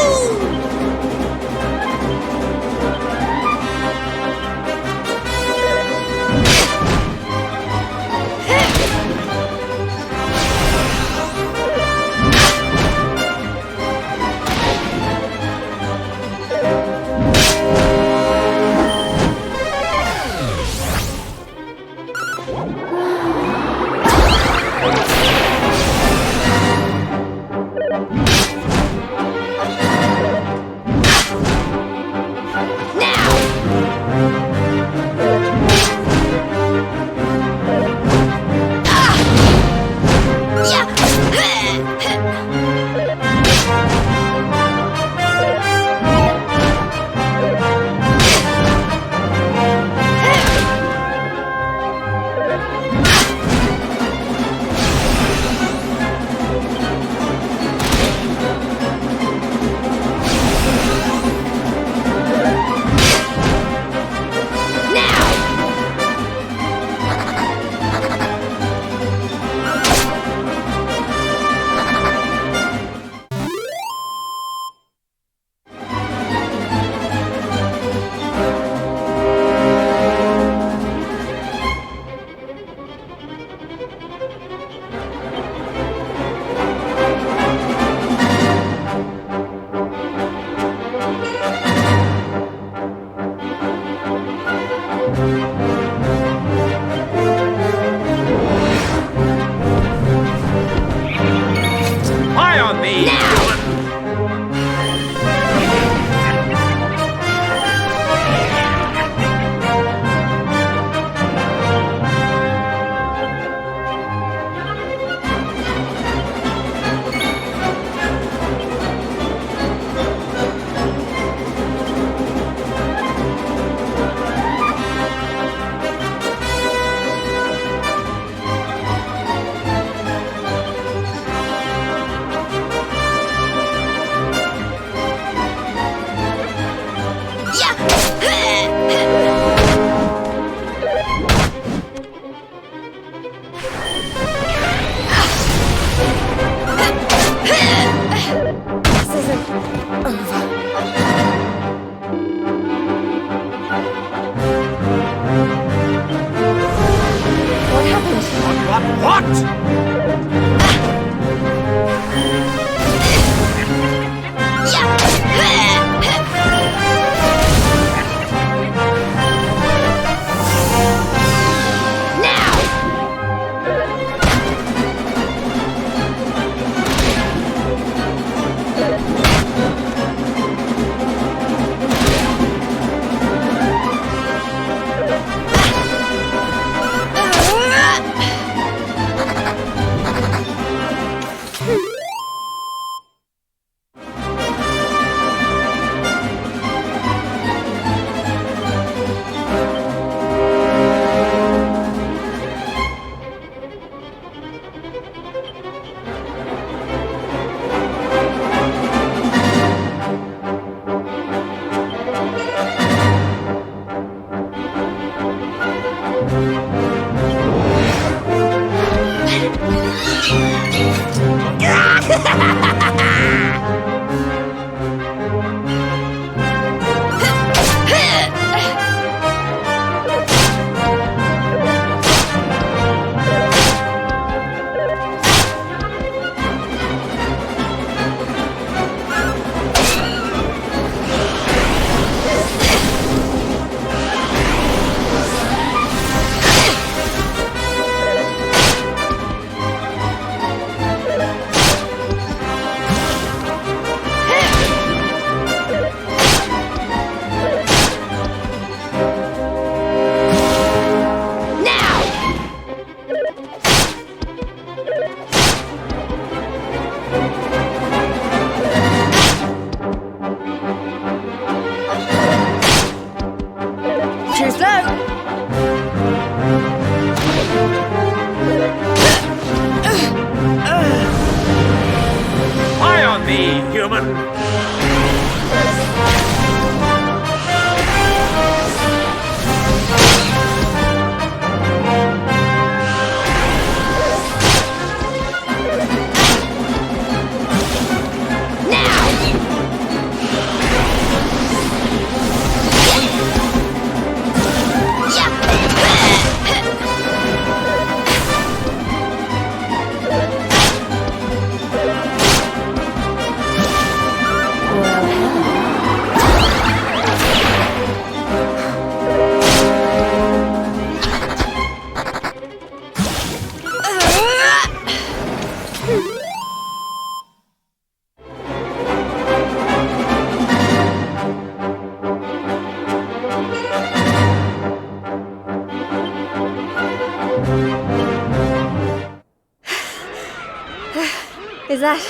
that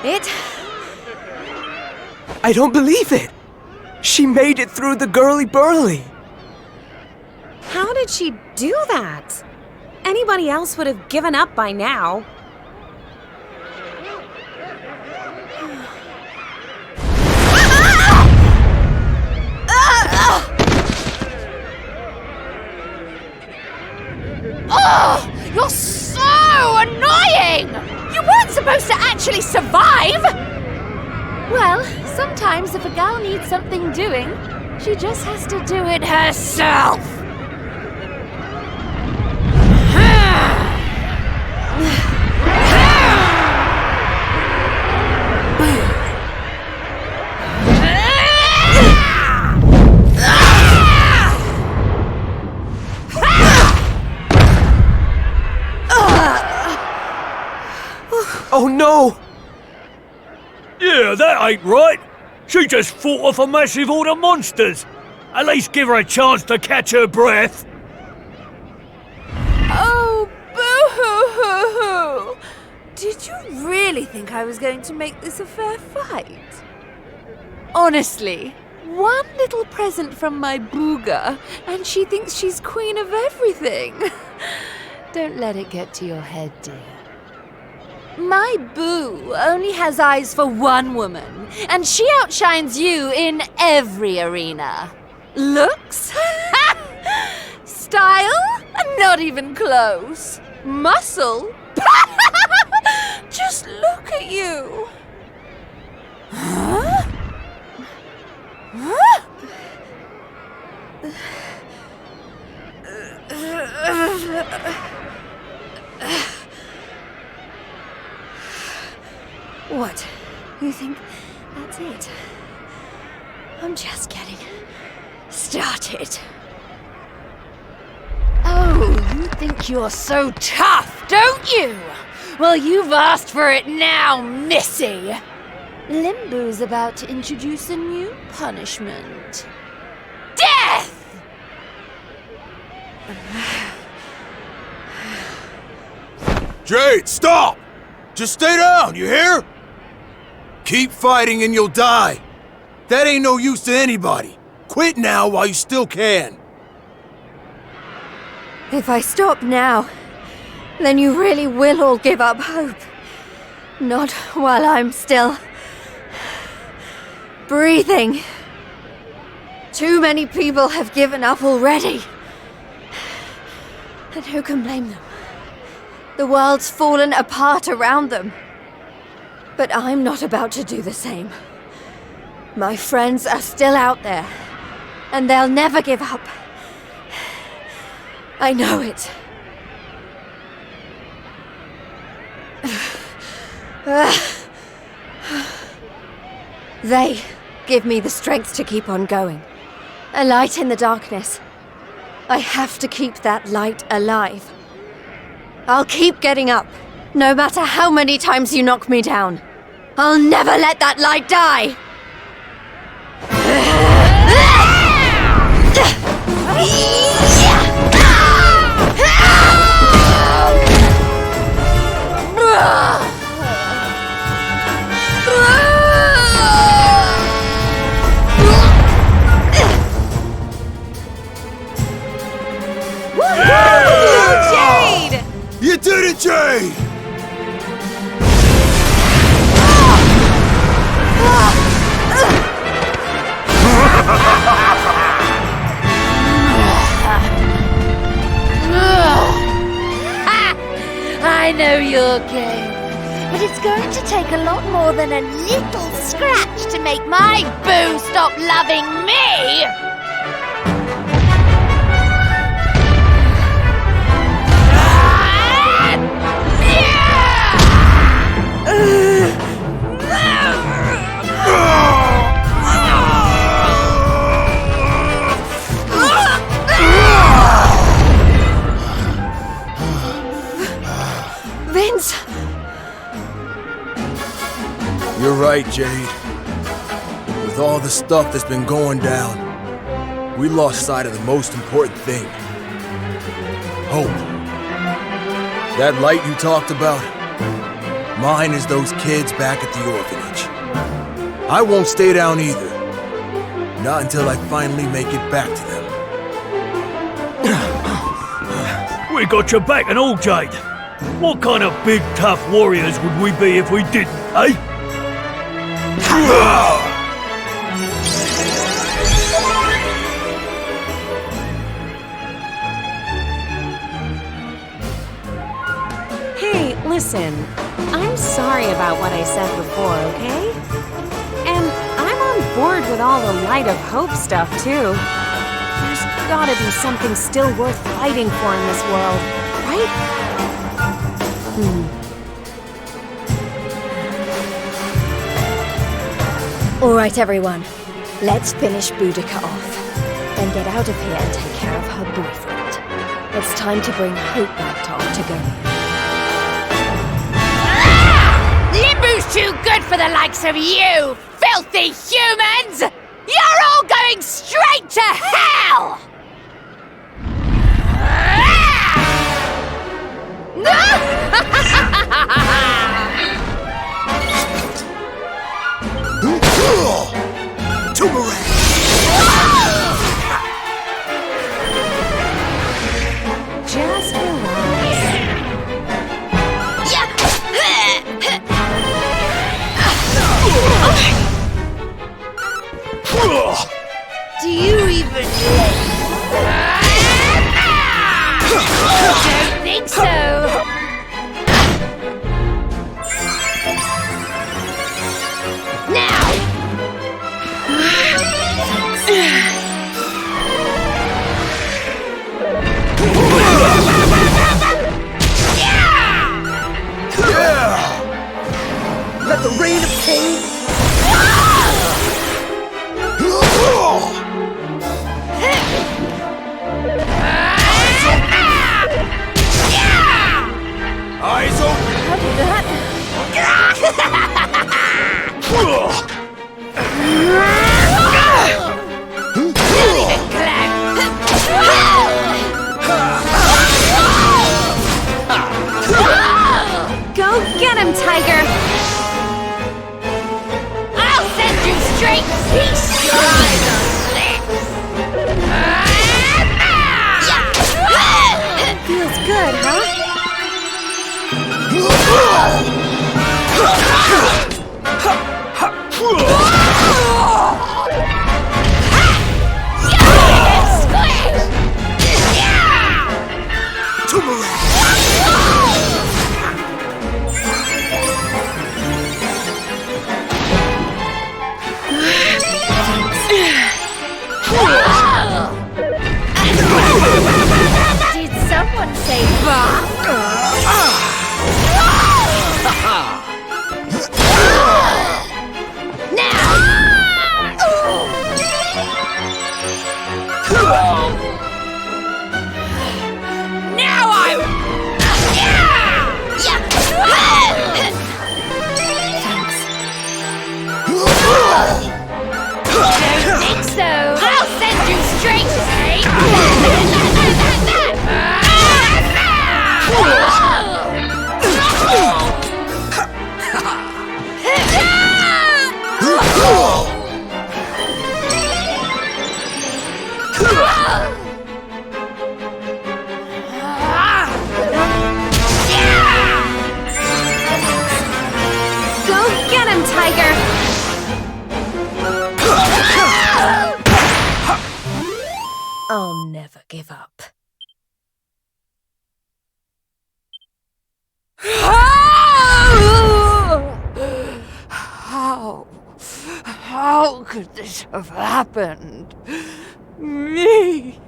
it? I don't believe it! She made it through the girly-burly! How did she do that? Anybody else would have given up by now. Oh, you're so annoying! You weren't supposed to actually survive! Well, sometimes if a gal needs something doing, she just has to do it herself. Oh no! Yeah, that ain't right. She just fought off a massive horde of monsters. At least give her a chance to catch her breath. Oh, boo-hoo-hoo-hoo! Did you really think I was going to make this a fair fight? Honestly, one little present from my booga, and she thinks she's queen of everything. Don't let it get to your head, dear. My boo only has eyes for one woman, and she outshines you in every arena. Looks? Style? Not even close. Muscle? Just look at you. Huh? Huh? What? You think that's it? I'm just getting started. Oh, you think you're so tough, don't you? Well, you've asked for it now, Missy. Limbo's about to introduce a new punishment. Death! Jade, stop! Just stay down, you hear? Keep fighting and you'll die. That ain't no use to anybody. Quit now while you still can. If I stop now, then you really will all give up hope. Not while I'm still breathing. Too many people have given up already. And who can blame them? The world's fallen apart around them. But I'm not about to do the same. My friends are still out there, and they'll never give up. I know it. They give me the strength to keep on going. A light in the darkness. I have to keep that light alive. I'll keep getting up, no matter how many times you knock me down. I'll never let that light die! Jade! You did it, Jade! I know your game, but it's going to take a lot more than a little scratch to make my boo stop loving me! Vince! You're right, Jade. With all the stuff that's been going down, we lost sight of the most important thing. Hope. That light you talked about, Mine is those kids back at the orphanage. I won't stay down either. Not until I finally make it back to them. We got your back and all, Jade. What kind of big, tough warriors would we be if we didn't, eh? Hey, listen. I'm sorry about what I said before, okay? And I'm on board with all the Light of Hope stuff, too. There's gotta be something still worth fighting for in this world, right? All right, everyone. Let's finish Boudica off. Then get out of here and take care of her boyfriend. It's time to bring hope back to Octagonia. Limbu's too good for the likes of you, filthy humans! You're all going straight to hell! Just relax. Do you even Don't think so. Now. Let the reign of Cain. Eyes open! How did that? Don't even clap. Go get him, Tiger! I'll send you straight to peace. Your eyes are lips. Feels good, huh? Did someone say bah? Now I'm. Don't think so. I'll send you straight to Go get him, Tiger! I'll never give up. How could this have happened? Me,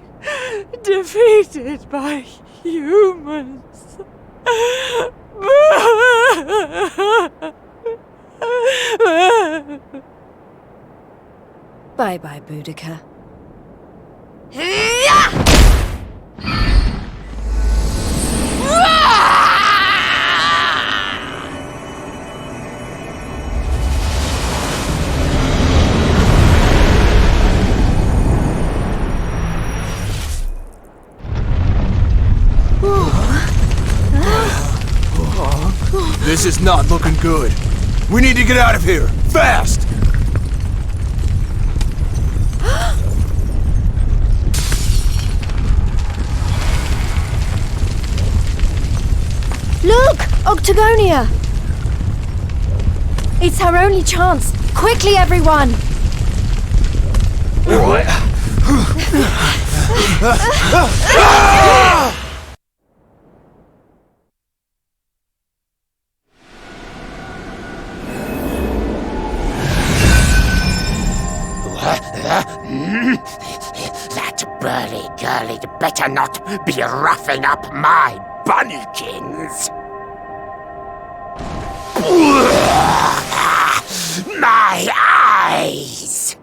defeated by humans. Bye-bye, Boudica. This This is not looking good. We need to get out of here, fast! Look! Octagonia! It's our only chance. Quickly, everyone! That burly girlie better not be roughing up my bunnykins. My eyes!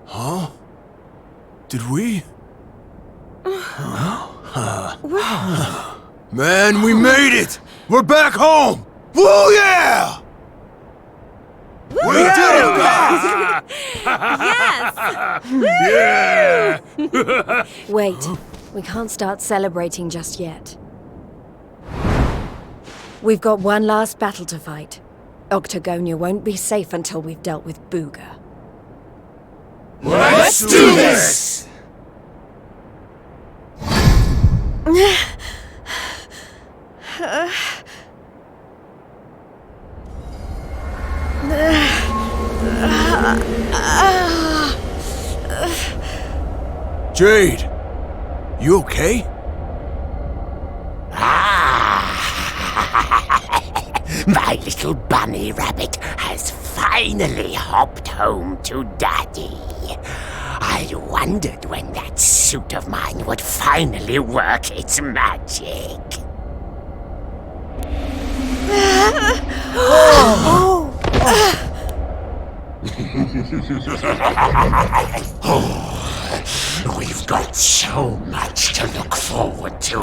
Huh? Did we? Man, we made it! We're back home! Woo yeah! We did it, guys! Yes! Yeah! Wait, we can't start celebrating just yet. We've got one last battle to fight. Octagonia won't be safe until we've dealt with Booga. Let's do this! Jade, you okay? My little bunny rabbit has finally hopped home to Daddy. I wondered when that suit of mine would finally work its magic. We've got so much to look forward to.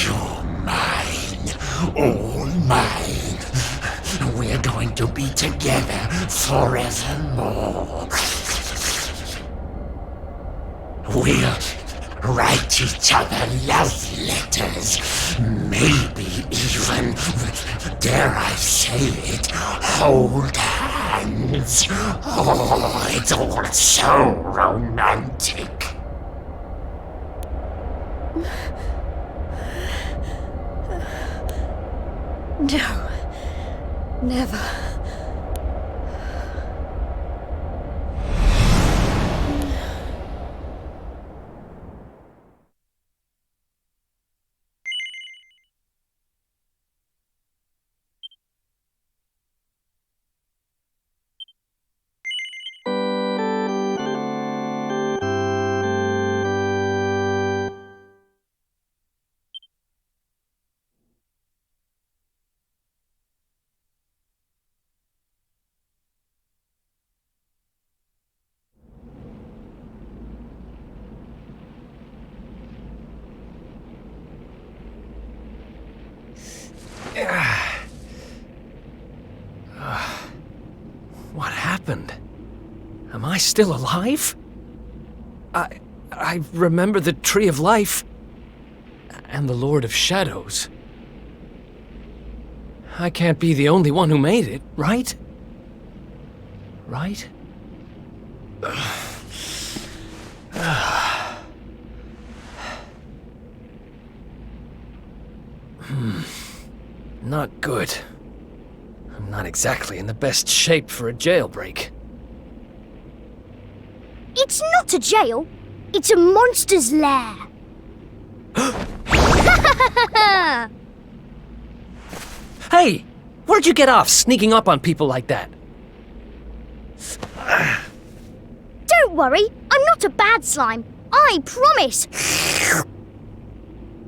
You're mine, all mine. We're going to be together forevermore. We'll write each other love letters. Maybe even, dare I say it, hold hands. Oh, it's all so romantic. No. Never. What happened? Am I still alive? I remember the Tree of Life and the Lord of Shadows. I can't be the only one who made it, right? Right? Not good. I'm not exactly in the best shape for a jailbreak. It's not a jail. It's a monster's lair. Hey! Where'd you get off sneaking up on people like that? Don't worry, I'm not a bad slime. I promise.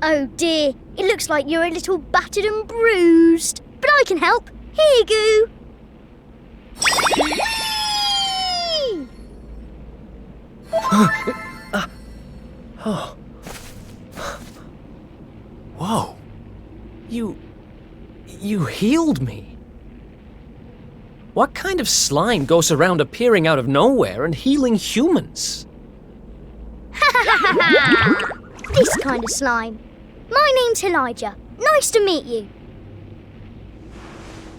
Oh dear, it looks like you're a little battered and bruised. But I can help. Here you go. Oh. Whoa. You healed me. What kind of slime goes around appearing out of nowhere and healing humans? This kind of slime. My name's Elijah. Nice to meet you.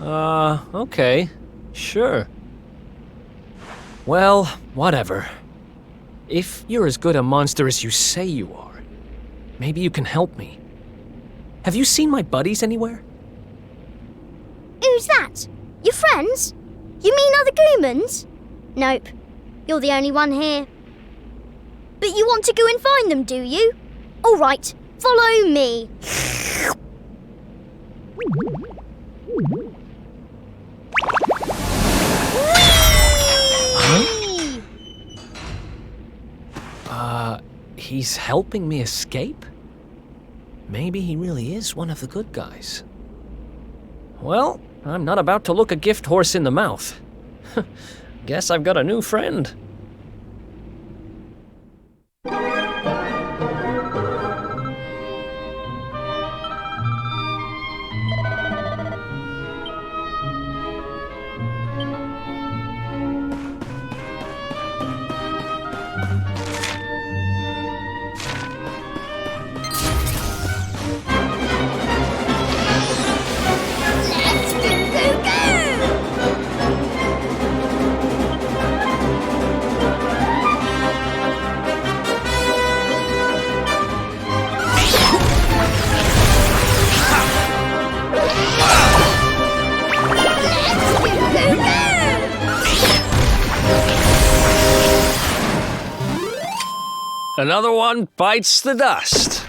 Okay. Sure. Well, whatever. If you're as good a monster as you say you are, maybe you can help me. Have you seen my buddies anywhere? Who's that? Your friends? You mean other Goomans? Nope. You're the only one here. But you want to go and find them, do you? All right, follow me. He's helping me escape? Maybe he really is one of the good guys. Well, I'm not about to look a gift horse in the mouth. Guess I've got a new friend. Another one bites the dust.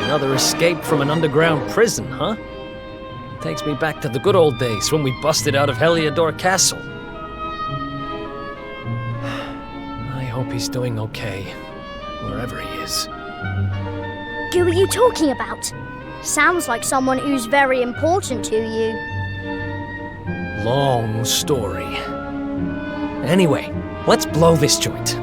Another escape from an underground prison, huh? Takes me back to the good old days when we busted out of Heliodor Castle. I hope he's doing okay, wherever he is. Who are you talking about? Sounds like someone who's very important to you. Long story. Anyway, let's blow this joint.